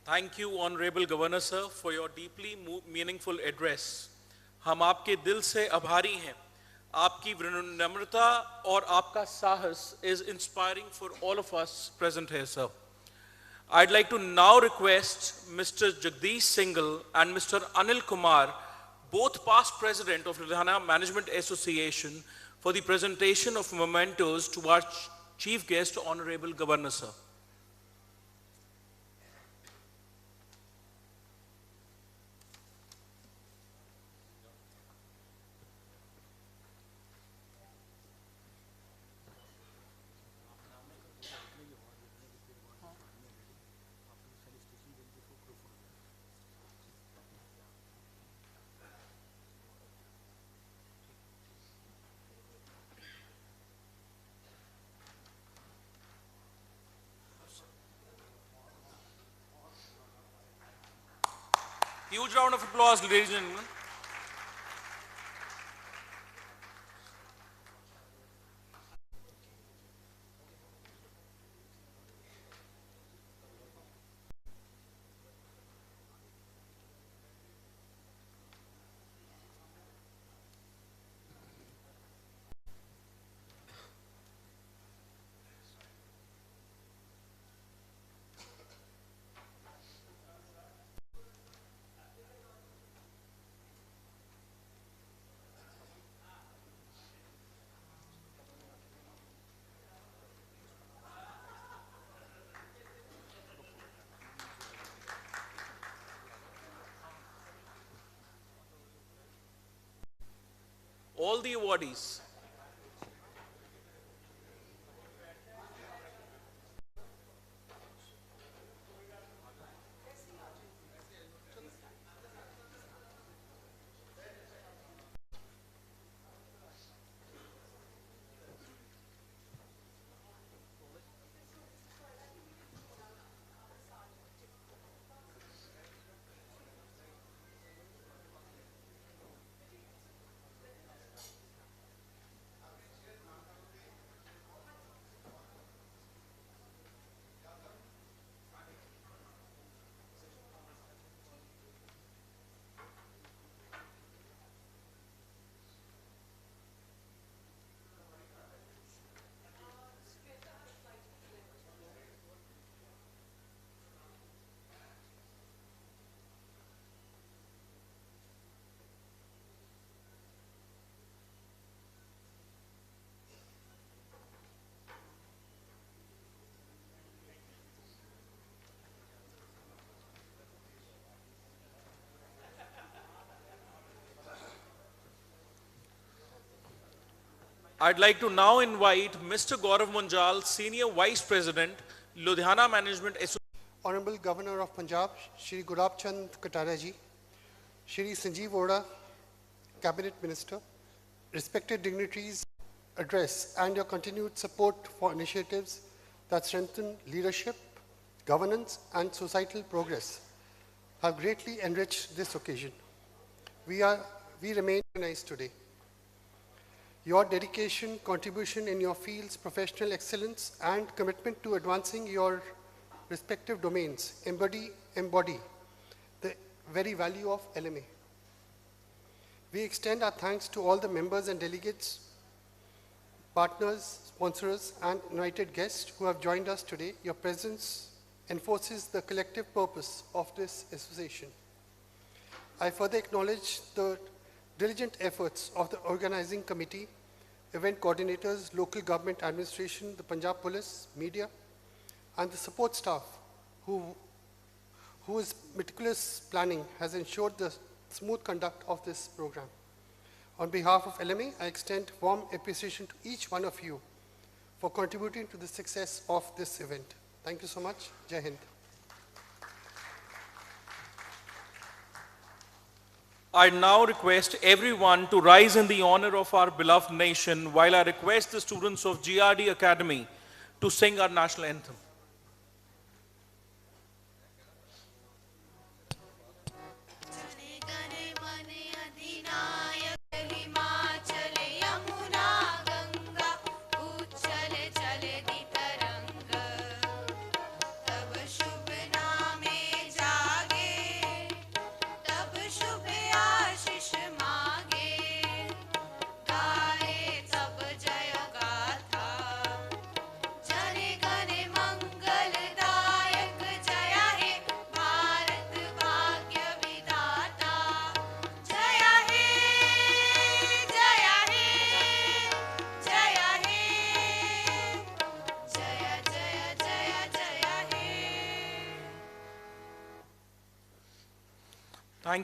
Thank you, Honorable Governor Sir, for your deeply meaningful address. हम आपके दिल से आभारी हैं। आपकी विनम्रता और आपका साहस is inspiring for all of us present here, sir. I'd like to now request Mr. Jagdish Singhal and Mr. Anil Kumar, both past president of Ludhiana Management Association, for the presentation of mementos to our chief guest, Honorable Governor Sir. Huge round of applause, ladies and gentlemen. All the awardees. I'd like to now invite Mr. Gaurav Munjal, Senior Vice President, Ludhiana Management Association. Honorable Governor of Punjab, Shri Gulab Chand Kataria ji, Shri Sanjeev Arora Cabinet Minister, respected dignitaries, address and your continued support for initiatives that strengthen leadership, governance and societal progress have greatly enriched this occasion. We remain recognized today. Your dedication, contribution in your fields, professional excellence, and commitment to advancing your respective domains embody the very value of LMA. We extend our thanks to all the members and delegates, partners, sponsors, and invited guests who have joined us today. Your presence enforces the collective purpose of this association. I further acknowledge the diligent efforts of the organizing committee, event coordinators, local government administration, the Punjab Police, media, and the support staff whose meticulous planning has ensured the smooth conduct of this program. On behalf of LMA, I extend warm appreciation to each one of you for contributing to the success of this event. Thank you so much. Jai Hind. I now request everyone to rise in the honor of our beloved nation while I request the students of GRD Academy to sing our national anthem.